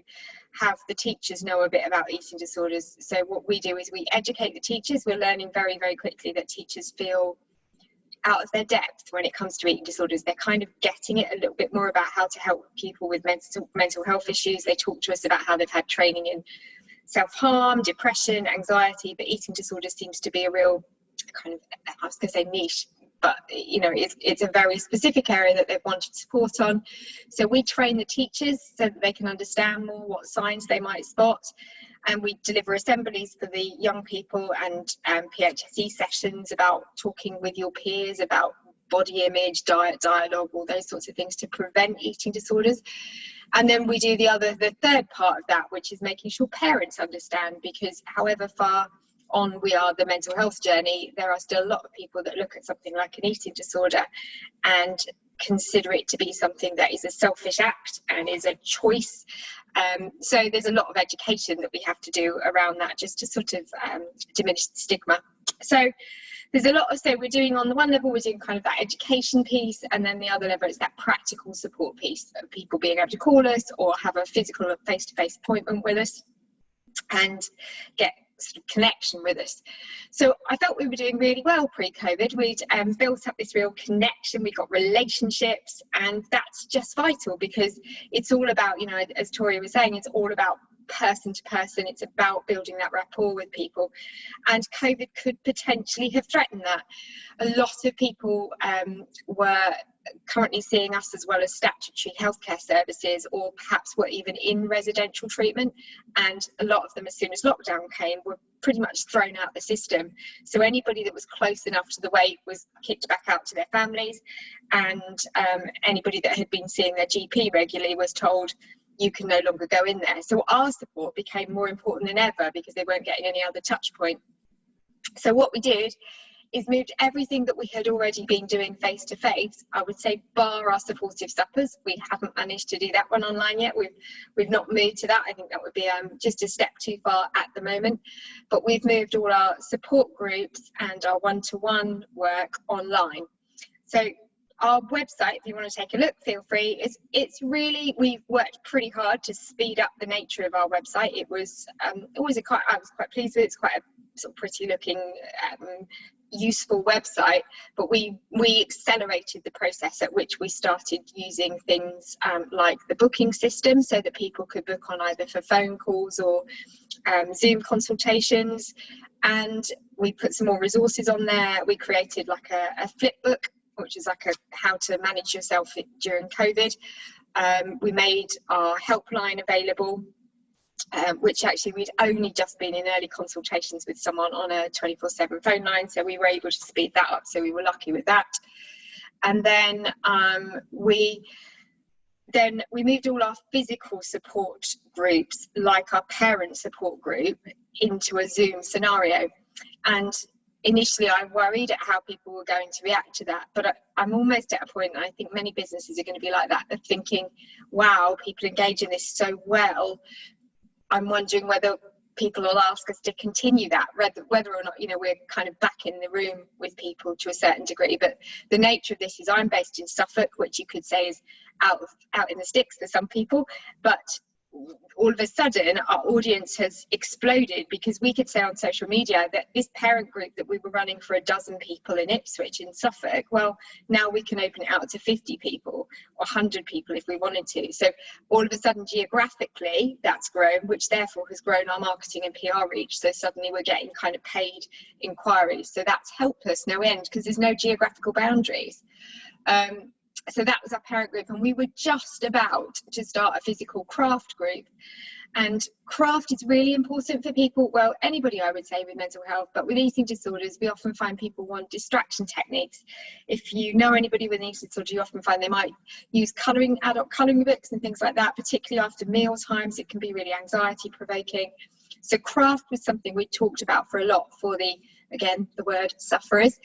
have the teachers know a bit about eating disorders. So what we do is we educate the teachers. We're learning very, very quickly that teachers feel out of their depth when it comes to eating disorders. They're kind of getting it a little bit more about how to help people with mental health issues. They talk to us about how they've had training in self-harm, depression, anxiety, but eating disorders seems to be a real kind of, I was going to say niche, but it's a very specific area that they've wanted support on. So we train the teachers so that they can understand more what signs they might spot, and we deliver assemblies for the young people and PHSE sessions about talking with your peers about body image, diet, dialogue, all those sorts of things to prevent eating disorders. And then we do the third part of that, which is making sure parents understand, because however far on we are the mental health journey, there are still a lot of people that look at something like an eating disorder and consider it to be something that is a selfish act and is a choice. So there's a lot of education that we have to do around that, just to sort of diminish the stigma. So there's a lot of, so we're doing, on the one level, we're doing kind of that education piece, and then the other level is that practical support piece of people being able to call us or have a physical face-to-face appointment with us and get sort of connection with us. So I felt we were doing really well pre-COVID. We'd built up this real connection, we got relationships, and that's just vital, because it's all about, as Tori was saying, it's all about person to person. It's about building that rapport with people, and COVID could potentially have threatened that. A lot of people were currently seeing us as well as statutory healthcare services, or perhaps were even in residential treatment, and a lot of them, as soon as lockdown came, were pretty much thrown out the system. So anybody that was close enough to the wait was kicked back out to their families, and anybody that had been seeing their GP regularly was told, you can no longer go in there. So our support became more important than ever, because they weren't getting any other touch point. So what we did is moved everything that we had already been doing face to face, I would say, bar our supportive suppers. We haven't managed to do that one online yet. We've not moved to that. I think that would be just a step too far at the moment. But we've moved all our support groups and our one-to-one work online. So our website, if you want to take a look, feel free. It's really, we've worked pretty hard to speed up the nature of our website. It was I was quite pleased with it. It's quite a sort of pretty looking, useful website, but we accelerated the process at which we started using things like the booking system, so that people could book on either for phone calls or Zoom consultations. And we put some more resources on there. We created like a flip book which is like a how to manage yourself during COVID. We made our helpline available, which actually we'd only just been in early consultations with someone on a 24/7 phone line, so we were able to speed that up, so we were lucky with that. And then we moved all our physical support groups, like our parent support group, into a Zoom scenario. And initially I worried at how people were going to react to that, but I'm almost at a point, and I think many businesses are going to be like that, of thinking, wow, people engage in this so well. I'm wondering whether people will ask us to continue that, whether or not, you know, we're kind of back in the room with people to a certain degree. But the nature of this is I'm based in Suffolk, which you could say is out in the sticks for some people, but all of a sudden our audience has exploded, because we could say on social media that this parent group that we were running for a dozen people in Ipswich in Suffolk, well, now we can open it out to 50 people or 100 people if we wanted to. So all of a sudden geographically that's grown, which therefore has grown our marketing and PR reach. So suddenly we're getting kind of paid inquiries, so that's helped us no end, because there's no geographical boundaries. So that was our parent group, and we were just about to start a physical craft group. And craft is really important for people, well, anybody I would say with mental health, but with eating disorders we often find people want distraction techniques. If you know anybody with an eating disorder, you often find they might use adult colouring books and things like that, particularly after meal times. It can be really anxiety provoking. So craft was something we talked about for a lot for the, again, the word sufferers.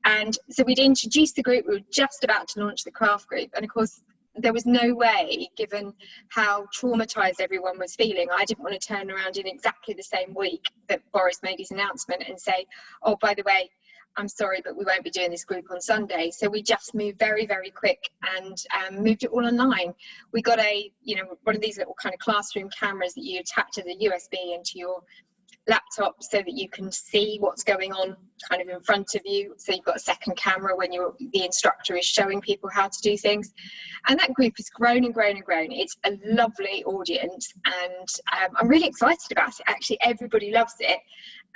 And so we'd introduced the group, we were just about to launch the craft group, and of course there was no way, given how traumatized everyone was feeling, I didn't want to turn around in exactly the same week that Boris made his announcement and say, oh, by the way, I'm sorry, but we won't be doing this group on Sunday. So we just moved very, very quick and moved it all online. We got one of these little kind of classroom cameras that you attach as a USB into your laptop so that you can see what's going on kind of in front of you. So you've got a second camera when the instructor is showing people how to do things. And that group has grown and grown and grown. It's a lovely audience, and I'm really excited about it. Actually, everybody loves it.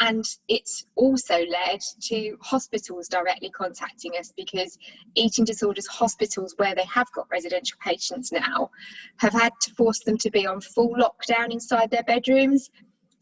And it's also led to hospitals directly contacting us, because eating disorders hospitals, where they have got residential patients now, have had to force them to be on full lockdown inside their bedrooms.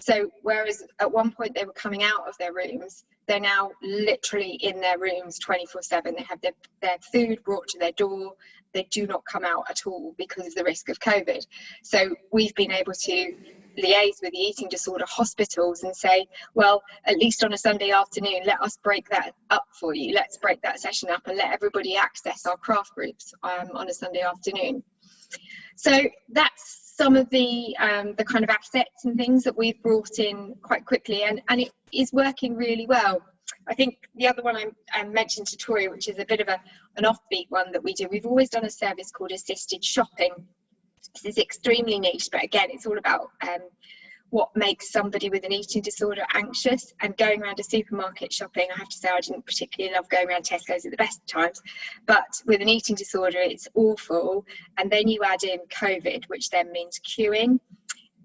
So whereas at one point they were coming out of their rooms, they're now literally in their rooms 24/7. They have their food brought to their door. They do not come out at all because of the risk of COVID. So we've been able to liaise with the eating disorder hospitals and say, well, at least on a Sunday afternoon, let us break that up for you. Let's break that session up and let everybody access our craft groups on a Sunday afternoon. So that's some of the kind of assets and things that we've brought in quite quickly, and it is working really well. I think the other one I mentioned to Tori, which is a bit of an offbeat one that we do, we've always done a service called assisted shopping. This is extremely niche, but again, it's all about what makes somebody with an eating disorder anxious. And going around a supermarket shopping, I have to say I didn't particularly love going around Tesco's at the best of times, but with an eating disorder it's awful. And then you add in COVID, which then means queuing.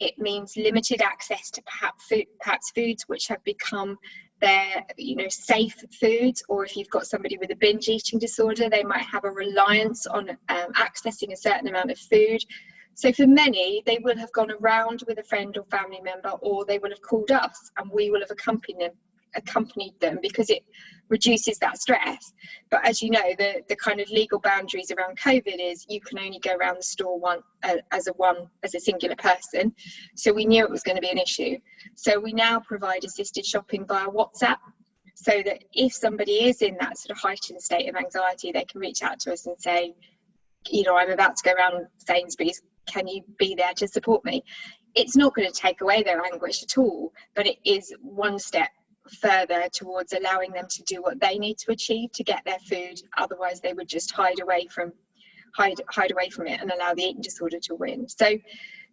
It means limited access to perhaps foods which have become their safe foods, or if you've got somebody with a binge eating disorder, they might have a reliance on accessing a certain amount of food. So for many, they will have gone around with a friend or family member, or they will have called us and we will have accompanied them because it reduces that stress. But as you know, the kind of legal boundaries around COVID is you can only go around the store as a singular person. So we knew it was going to be an issue. So we now provide assisted shopping via WhatsApp, so that if somebody is in that sort of heightened state of anxiety, they can reach out to us and say, I'm about to go around Sainsbury's, can you be there to support me? It's not going to take away their anguish at all, but it is one step further towards allowing them to do what they need to achieve to get their food. Otherwise they would just hide away from it and allow the eating disorder to win. So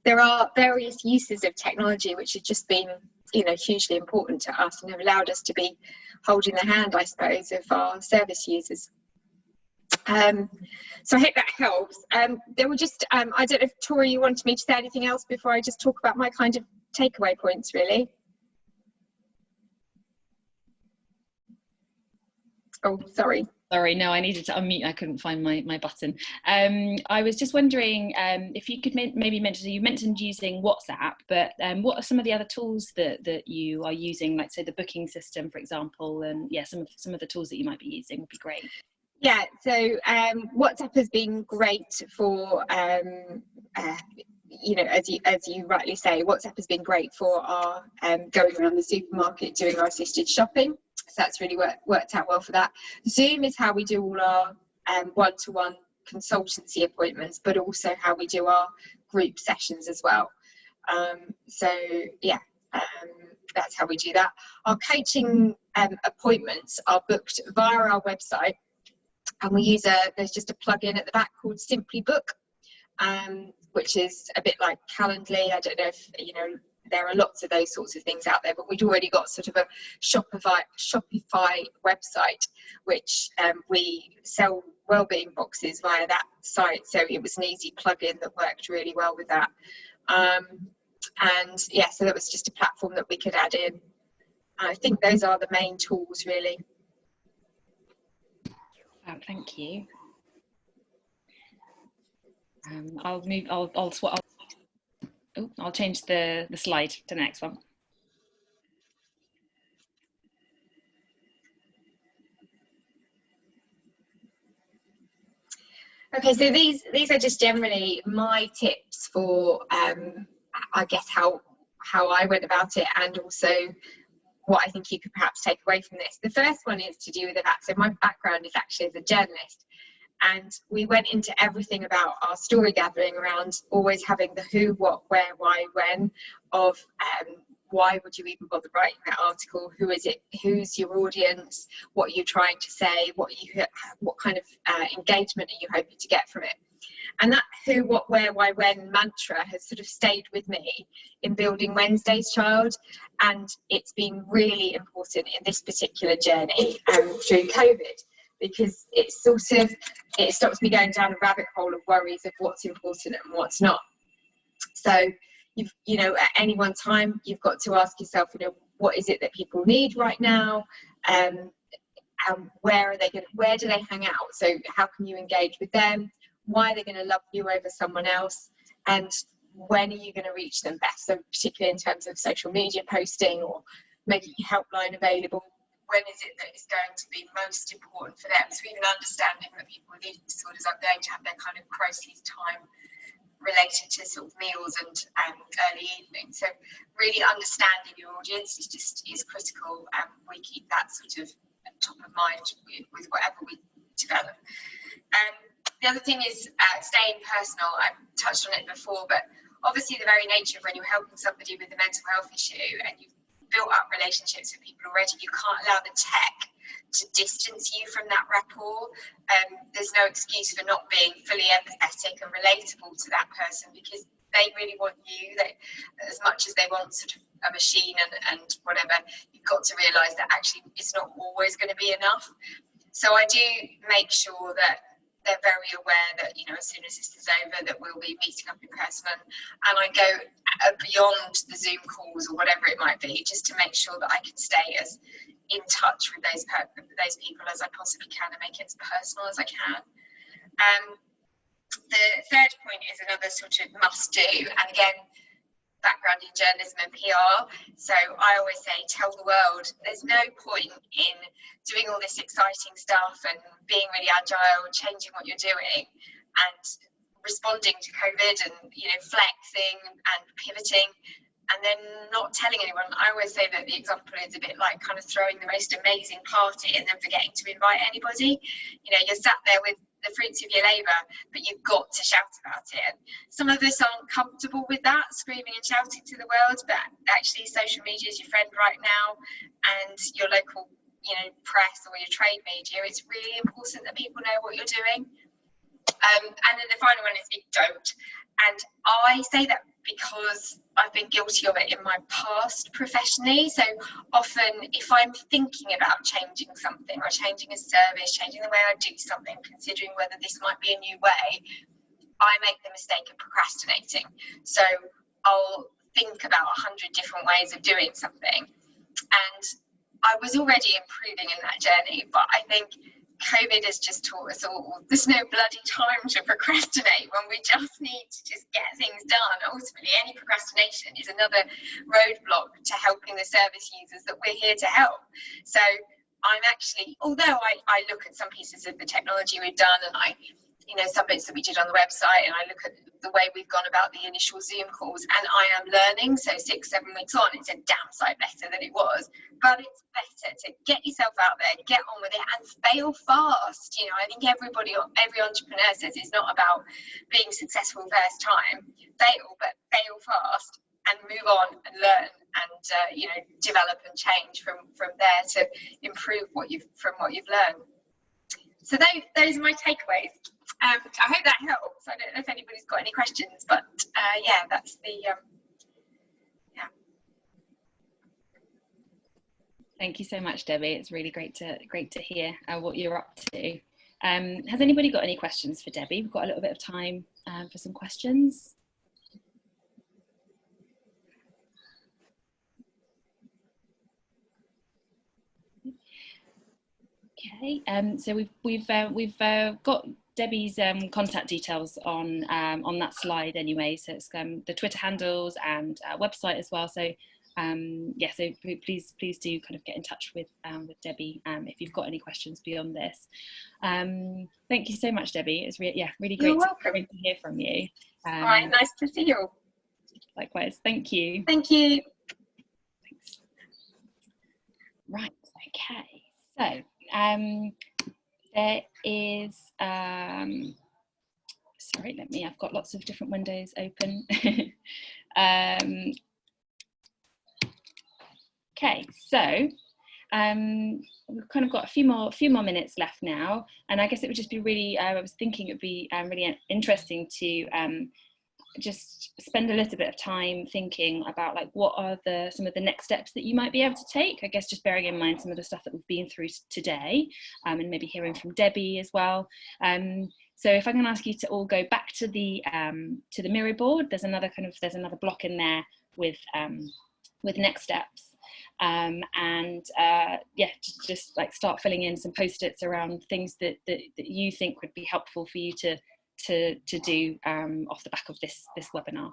there are various uses of technology which have just been hugely important to us and have allowed us to be holding the hand, I suppose, of our service users. So I hope that helps. There were just, I don't know if Tori, you wanted me to say anything else before I just talk about my kind of takeaway points, really? Oh, sorry. Sorry, no, I needed to unmute. I couldn't find my button. I was just wondering if you could maybe mention, you mentioned using WhatsApp, but what are some of the other tools that you are using, like say the booking system, for example, and yeah, some of the tools that you might be using would be great. Yeah, so WhatsApp has been great for, you know, as you rightly say, WhatsApp has been great for our going around the supermarket doing our assisted shopping. So that's really worked out well for that. Zoom is how we do all our one-to-one consultancy appointments, but also how we do our group sessions as well. So yeah, that's how we do that. Our coaching appointments are booked via our website, and we use there's just a plugin at the back called Simply Book, which is a bit like Calendly. I don't know if you know, there are lots of those sorts of things out there, but we'd already got sort of a Shopify website, which we sell wellbeing boxes via that site, so it was an easy plugin that worked really well with that. And yeah, so that was just a platform that we could add in. I think those are the main tools really. Oh, thank you. I'll change the slide to the next one. Okay, so these are just generally my tips for I guess how I went about it, and also what I think you could perhaps take away from this. The first one is to do with the fact, so my background is actually as a journalist, and we went into everything about our story gathering around always having the who, what, where, why, when of why would you even bother writing that article? Who is it? Who's your audience? What are you trying to say? What kind of engagement are you hoping to get from it? And that who, what, where, why, when mantra has sort of stayed with me in building Wednesday's Child, and it's been really important in this particular journey through COVID, because it stops me going down a rabbit hole of worries of what's important and what's not. So you know, at any one time, you've got to ask yourself, you know, what is it that people need right now? And where do they hang out? So how can you engage with them? Why are they going to love you over someone else? And when are you going to reach them best? So particularly in terms of social media posting or making your helpline available, when is it that it's going to be most important for them? So even understanding that people with eating disorders are going to have their kind of crisis time related to sort of meals and early evening. So really understanding your audience is critical, and we keep that sort of top of mind with whatever we develop. The other thing is staying personal. I've touched on it before, but obviously the very nature of when you're helping somebody with a mental health issue and you've built up relationships with people already, you can't allow the tech to distance you from that rapport. There's no excuse for not being fully empathetic and relatable to that person, because they really want you. They, as much as they want sort of a machine and whatever, you've got to realise that actually it's not always going to be enough. So I do make sure that they're very aware that, you know, as soon as this is over, that we'll be meeting up in person, and I go beyond the Zoom calls or whatever it might be, just to make sure that I can stay as in touch with those people as I possibly can and make it as personal as I can. The third point is another sort of must do, and again, background in journalism and PR, so I always say, tell the world. There's no point in doing all this exciting stuff and being really agile and changing what you're doing and responding to COVID and, you know, flexing and pivoting and then not telling anyone. I always say that the example is a bit like kind of throwing the most amazing party and then forgetting to invite anybody. You know, you're sat there with the fruits of your labour, but you've got to shout about it. And some of us aren't comfortable with that, screaming and shouting to the world, but actually social media is your friend right now, and your local, you know, press or your trade media. It's really important that people know what you're doing. And then the final one is you don't. And I say that because I've been guilty of it in my past professionally. So often if I'm thinking about changing something or changing a service, changing the way I do something, considering whether this might be a new way, I make the mistake of procrastinating. So I'll think about 100 different ways of doing something. And I was already improving in that journey, but I think COVID has just taught us all there's no bloody time to procrastinate when we just need to just get things done. Ultimately, any procrastination is another roadblock to helping the service users that we're here to help. So I'm actually, although I look at some pieces of the technology we've done, and some bits that we did on the website, and I look at the way we've gone about the initial Zoom calls, and I am learning. So 6-7 weeks on, it's a damn sight better than it was, but it's better to get yourself out there, get on with it, and fail fast. I think every entrepreneur says it's not about being successful first time. But fail fast and move on and learn and develop and change from there to improve what you've learned. So those are my takeaways. I hope that helps. I don't know if anybody's got any questions, but yeah, that's the yeah. Thank you so much, Debbie. It's really great to hear what you're up to. Has anybody got any questions for Debbie? We've got a little bit of time for some questions. Okay, so we've got Debbie's contact details on that slide anyway. So it's the Twitter handles and website as well. So yeah, so please do kind of get in touch with Debbie if you've got any questions beyond this. Thank you so much, Debbie. It's really great to hear from you. All right, nice to see you. Likewise, thank you. Thank you. Thanks. Right, okay, so there is sorry, I've got lots of different windows open. Okay, so we've kind of got a few more minutes left now, and I guess it would just be really, I was thinking it would be really interesting to just spend a little bit of time thinking about like what are some of the next steps that you might be able to take. I guess just bearing in mind some of the stuff that we've been through today, and maybe hearing from Debbie as well. So if I can ask you to all go back to the Miro board, there's another block in there with next steps. Yeah, just like start filling in some post-its around things that you think would be helpful for you to do off the back of this webinar.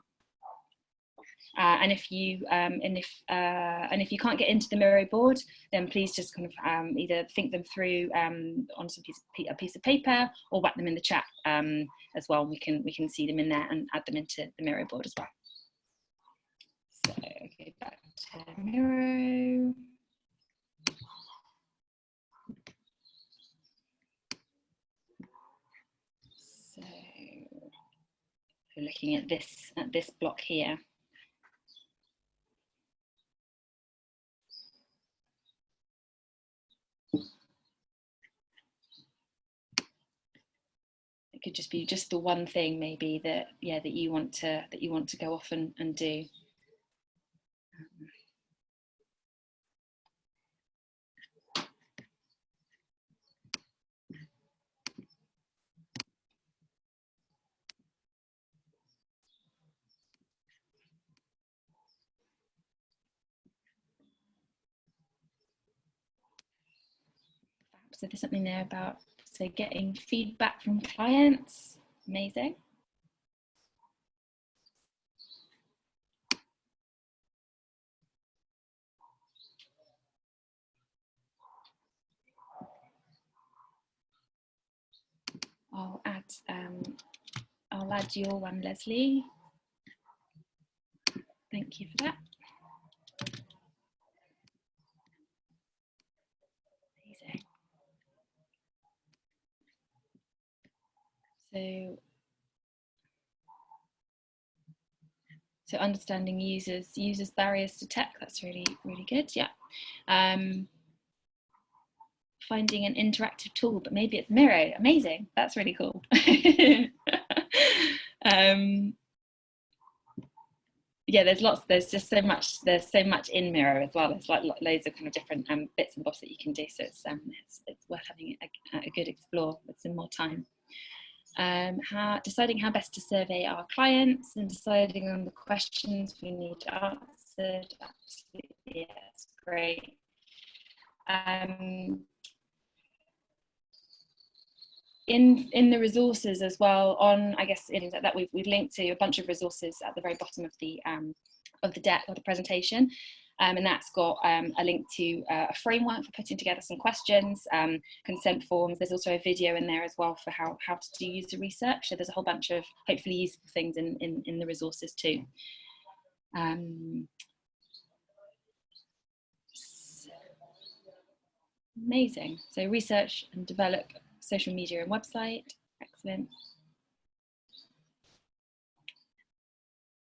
And if you can't get into the Miro board, then please just kind of either think them through on a piece of paper, or whack them in the chat as well. We can see them in there and add them into the Miro board as well. So okay, back to Miro. So we're looking at this block here. It could just be just the one thing maybe that you want to go off and do. So there's something there about getting feedback from clients. Amazing. I'll add your one, Leslie. Thank you for that. Amazing. So understanding users barriers to tech, that's really good. Yeah. Finding an interactive tool, but maybe it's Miro. Amazing. That's really cool. Yeah, there's just so much in Miro as well. There's like loads of kind of different bits and bobs that you can do. So it's worth having a good explore with some more time. Deciding how best to survey our clients and deciding on the questions we need answered. Absolutely, yes, great. in the resources as well, on, I guess, in that we've linked to a bunch of resources at the very bottom of the deck or the presentation. And that's got a link to a framework for putting together some questions, consent forms. There's also a video in there as well for how to do user research. So there's a whole bunch of hopefully useful things in the resources too. Amazing. So research and develop social media and website. Excellent.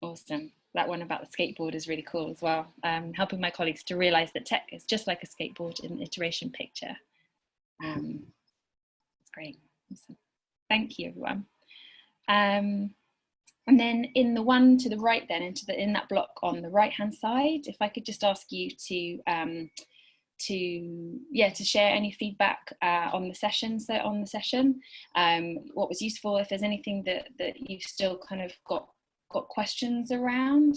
Awesome. That one about the skateboard is really cool as well. Helping my colleagues to realize that tech is just like a skateboard in iteration picture. That's great. Awesome. Thank you, everyone. And then in the one to the right, then in that block on the right hand side, if I could just ask you to share any feedback on the session. So on the session, what was useful, if there's anything that you've still kind of got questions around,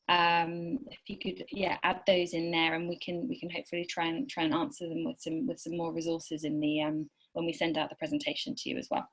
if you could add those in there, and we can hopefully try and answer them with some more resources in the when we send out the presentation to you as well.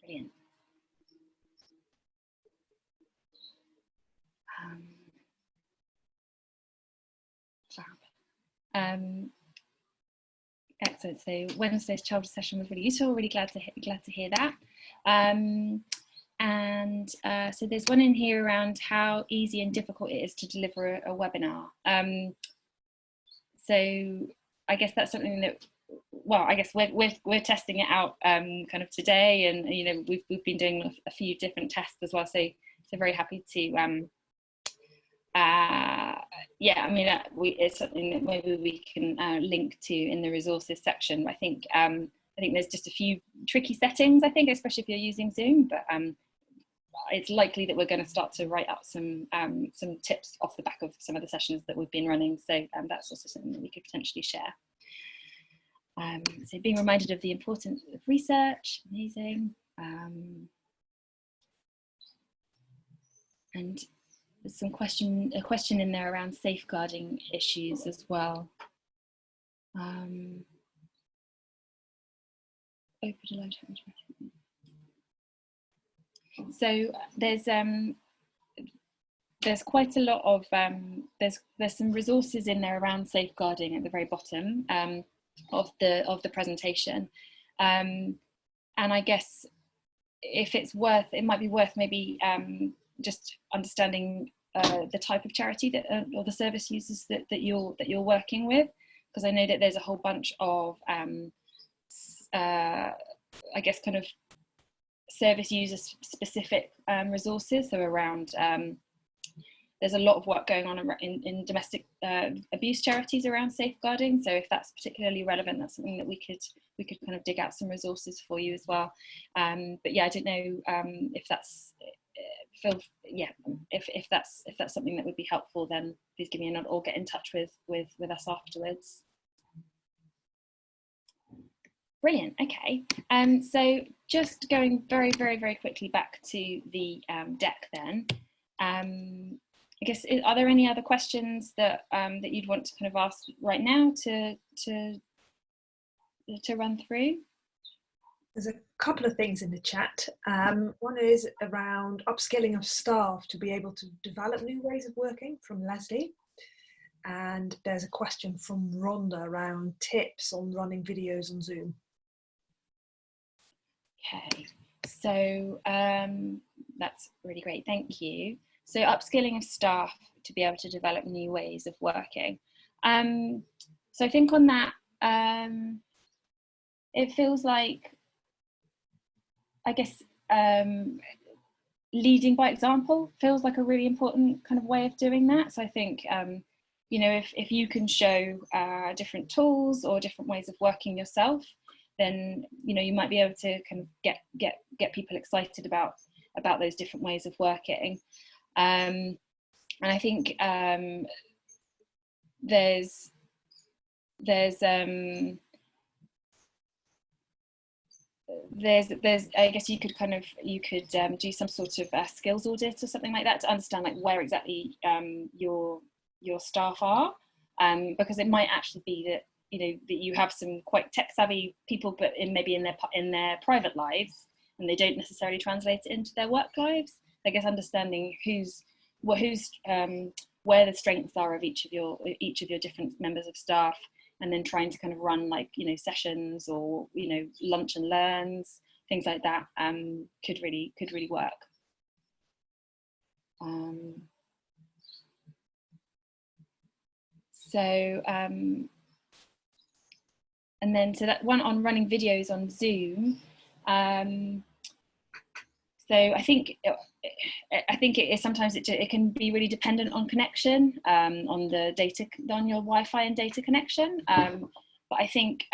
Brilliant. Excellent. So Wednesday's childhood session was really useful. Really glad to hear that. So there's one in here around how easy and difficult it is to deliver a webinar. So I guess that's something that, well, I guess we're testing it out kind of today, and you know we've been doing a few different tests as well. So very happy to I mean it's something that maybe we can link to in the resources section. I think there's just a few tricky settings, I think, especially if you're using Zoom, but it's likely that we're going to start to write up some tips off the back of some of the sessions that we've been running. So that's also something that we could potentially share. So being reminded of the importance of research, amazing. And there's a question in there around safeguarding issues as well. So there's quite a lot of there's some resources in there around safeguarding at the very bottom of the presentation, and I guess if it's worth, it might be worth maybe just understanding the type of charity that or the service users that you're working with, because I know that there's a whole bunch of I guess kind of service user specific resources. So around there's a lot of work going on in domestic abuse charities around safeguarding. So if that's particularly relevant, that's something that we could kind of dig out some resources for you as well. But yeah, I don't know if that's if that's something that would be helpful, then please give me a nod or get in touch with us afterwards. Brilliant. Okay. So just going very quickly back to the deck then. I guess, are there any other questions that that you'd want to kind of ask right now to run through? There's a couple of things in the chat. One is around upskilling of staff to be able to develop new ways of working, from Leslie. And there's a question from Rhonda around tips on running videos on Zoom. Okay, so that's really great, thank you. So upskilling of staff to be able to develop new ways of working. So I think on that, it feels like, I guess, leading by example feels like a really important kind of way of doing that. So I think, you know, if you can show different tools or different ways of working yourself, then, you know, you might be able to kind of get people excited about those different ways of working. And I think there's I guess you could do some sort of skills audit or something like that to understand like where exactly your staff are, because it might actually be that, you know, that you have some quite tech savvy people, but maybe in their private lives, and they don't necessarily translate it into their work lives. I guess understanding where the strengths are of each of your different members of staff, and then trying to kind of run, like, you know, sessions or, you know, lunch and learns, things like that, could really work. And then so that one on running videos on Zoom. So I think it is sometimes it can be really dependent on connection, on your Wi-Fi and data connection. But I think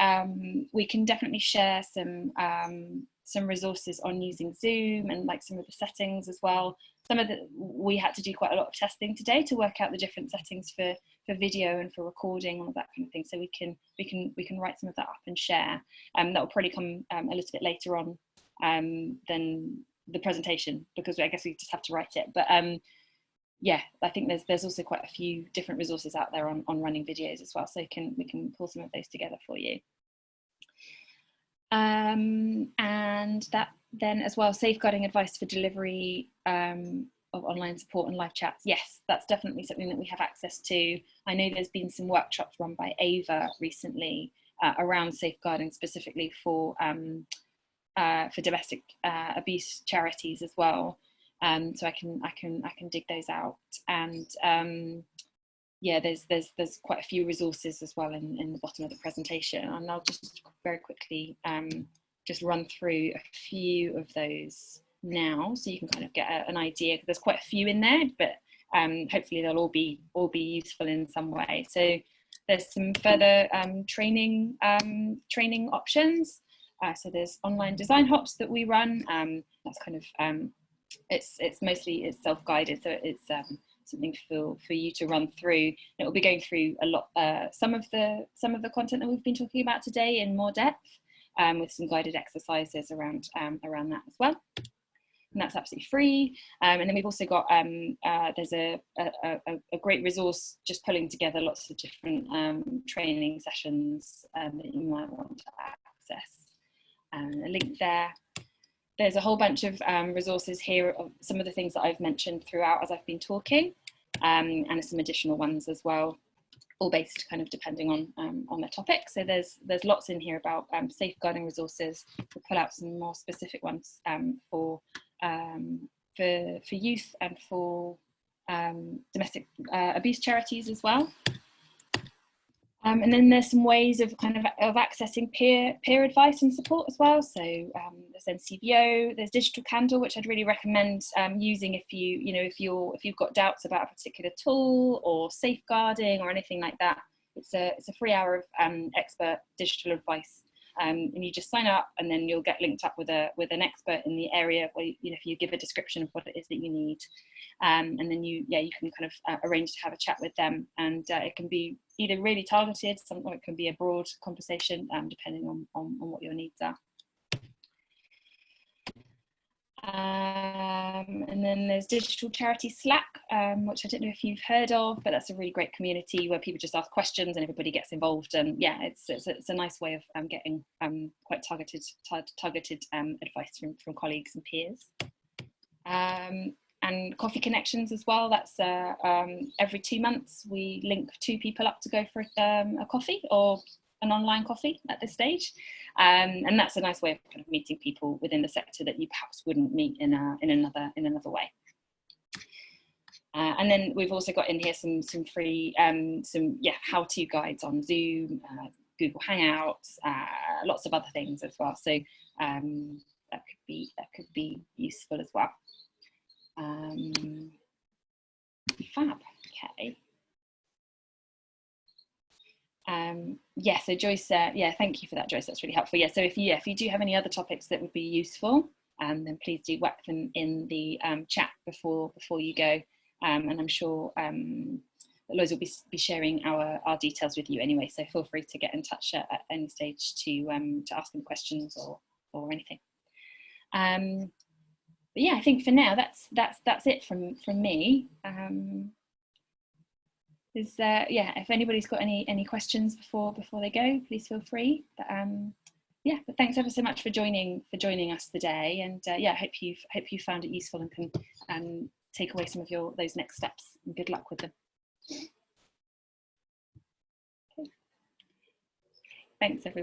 we can definitely share some resources on using Zoom and like some of the settings as well. We had to do quite a lot of testing today to work out the different settings for video and for recording, all of that kind of thing. So we can write some of that up and share. That will probably come a little bit later on than the presentation, because I guess we just have to write it. But yeah, I think there's also quite a few different resources out there on running videos as well. So we can pull some of those together for you. And that then as well, safeguarding advice for delivery of online support and live chats. Yes, that's definitely something that we have access to. I know there's been some workshops run by Ava recently around safeguarding specifically for domestic abuse charities as well. So I can dig those out. And yeah, there's quite a few resources as well in the bottom of the presentation, and I'll just very quickly just run through a few of those now, so you can kind of get an idea. There's quite a few in there, but hopefully they'll all be useful in some way. So there's some further training options. So there's online design hops that we run. That's kind of it's mostly self-guided, so it's something for you to run through. It will be going through a lot some of the content that we've been talking about today in more depth, with some guided exercises around that as well. And that's absolutely free. And then we've also got there's a great resource just pulling together lots of different training sessions that you might want to access. A link there. There's a whole bunch of resources here of some of the things that I've mentioned throughout as I've been talking, and some additional ones as well, all based kind of depending on the topic. So there's lots in here about safeguarding resources. We'll pull out some more specific ones for youth and for domestic abuse charities as well. And then there's some ways of accessing peer advice and support as well. So there's NCVO, there's Digital Candle, which I'd really recommend using if you've got doubts about a particular tool or safeguarding or anything like that. It's a free hour of expert digital advice, and you just sign up, and then you'll get linked up with an expert in the area where if you give a description of what it is that you need, and then you can kind of arrange to have a chat with them, and it can be either really targeted, or it can be a broad conversation, depending on what your needs are. And And then there's Digital Charity Slack, which I don't know if you've heard of, but that's a really great community where people just ask questions and everybody gets involved. And yeah, it's a nice way of getting quite targeted advice from colleagues and peers. And Coffee Connections as well. That's every 2 months we link 2 people up to go for a coffee, or an online coffee at this stage, and that's a nice way of kind of meeting people within the sector that you perhaps wouldn't meet in another way. And then we've also got in here some free how-to guides on Zoom, Google Hangouts, lots of other things as well. So that could be useful as well. Fab. Okay. Yeah, so Joyce, yeah, thank you for that, Joyce. That's really helpful. Yeah, so if you do have any other topics that would be useful, then please do whack them in the chat before you go. And I'm sure Lois will be sharing our details with you anyway. So feel free to get in touch at any stage to ask them questions or anything. But yeah, I think for now that's it from me. Yeah, if anybody's got any questions before they go, please feel free. But yeah, but thanks ever so much for joining us today, and yeah, hope you found it useful and can take away some of those next steps, and good luck with them. Okay. Thanks everyone.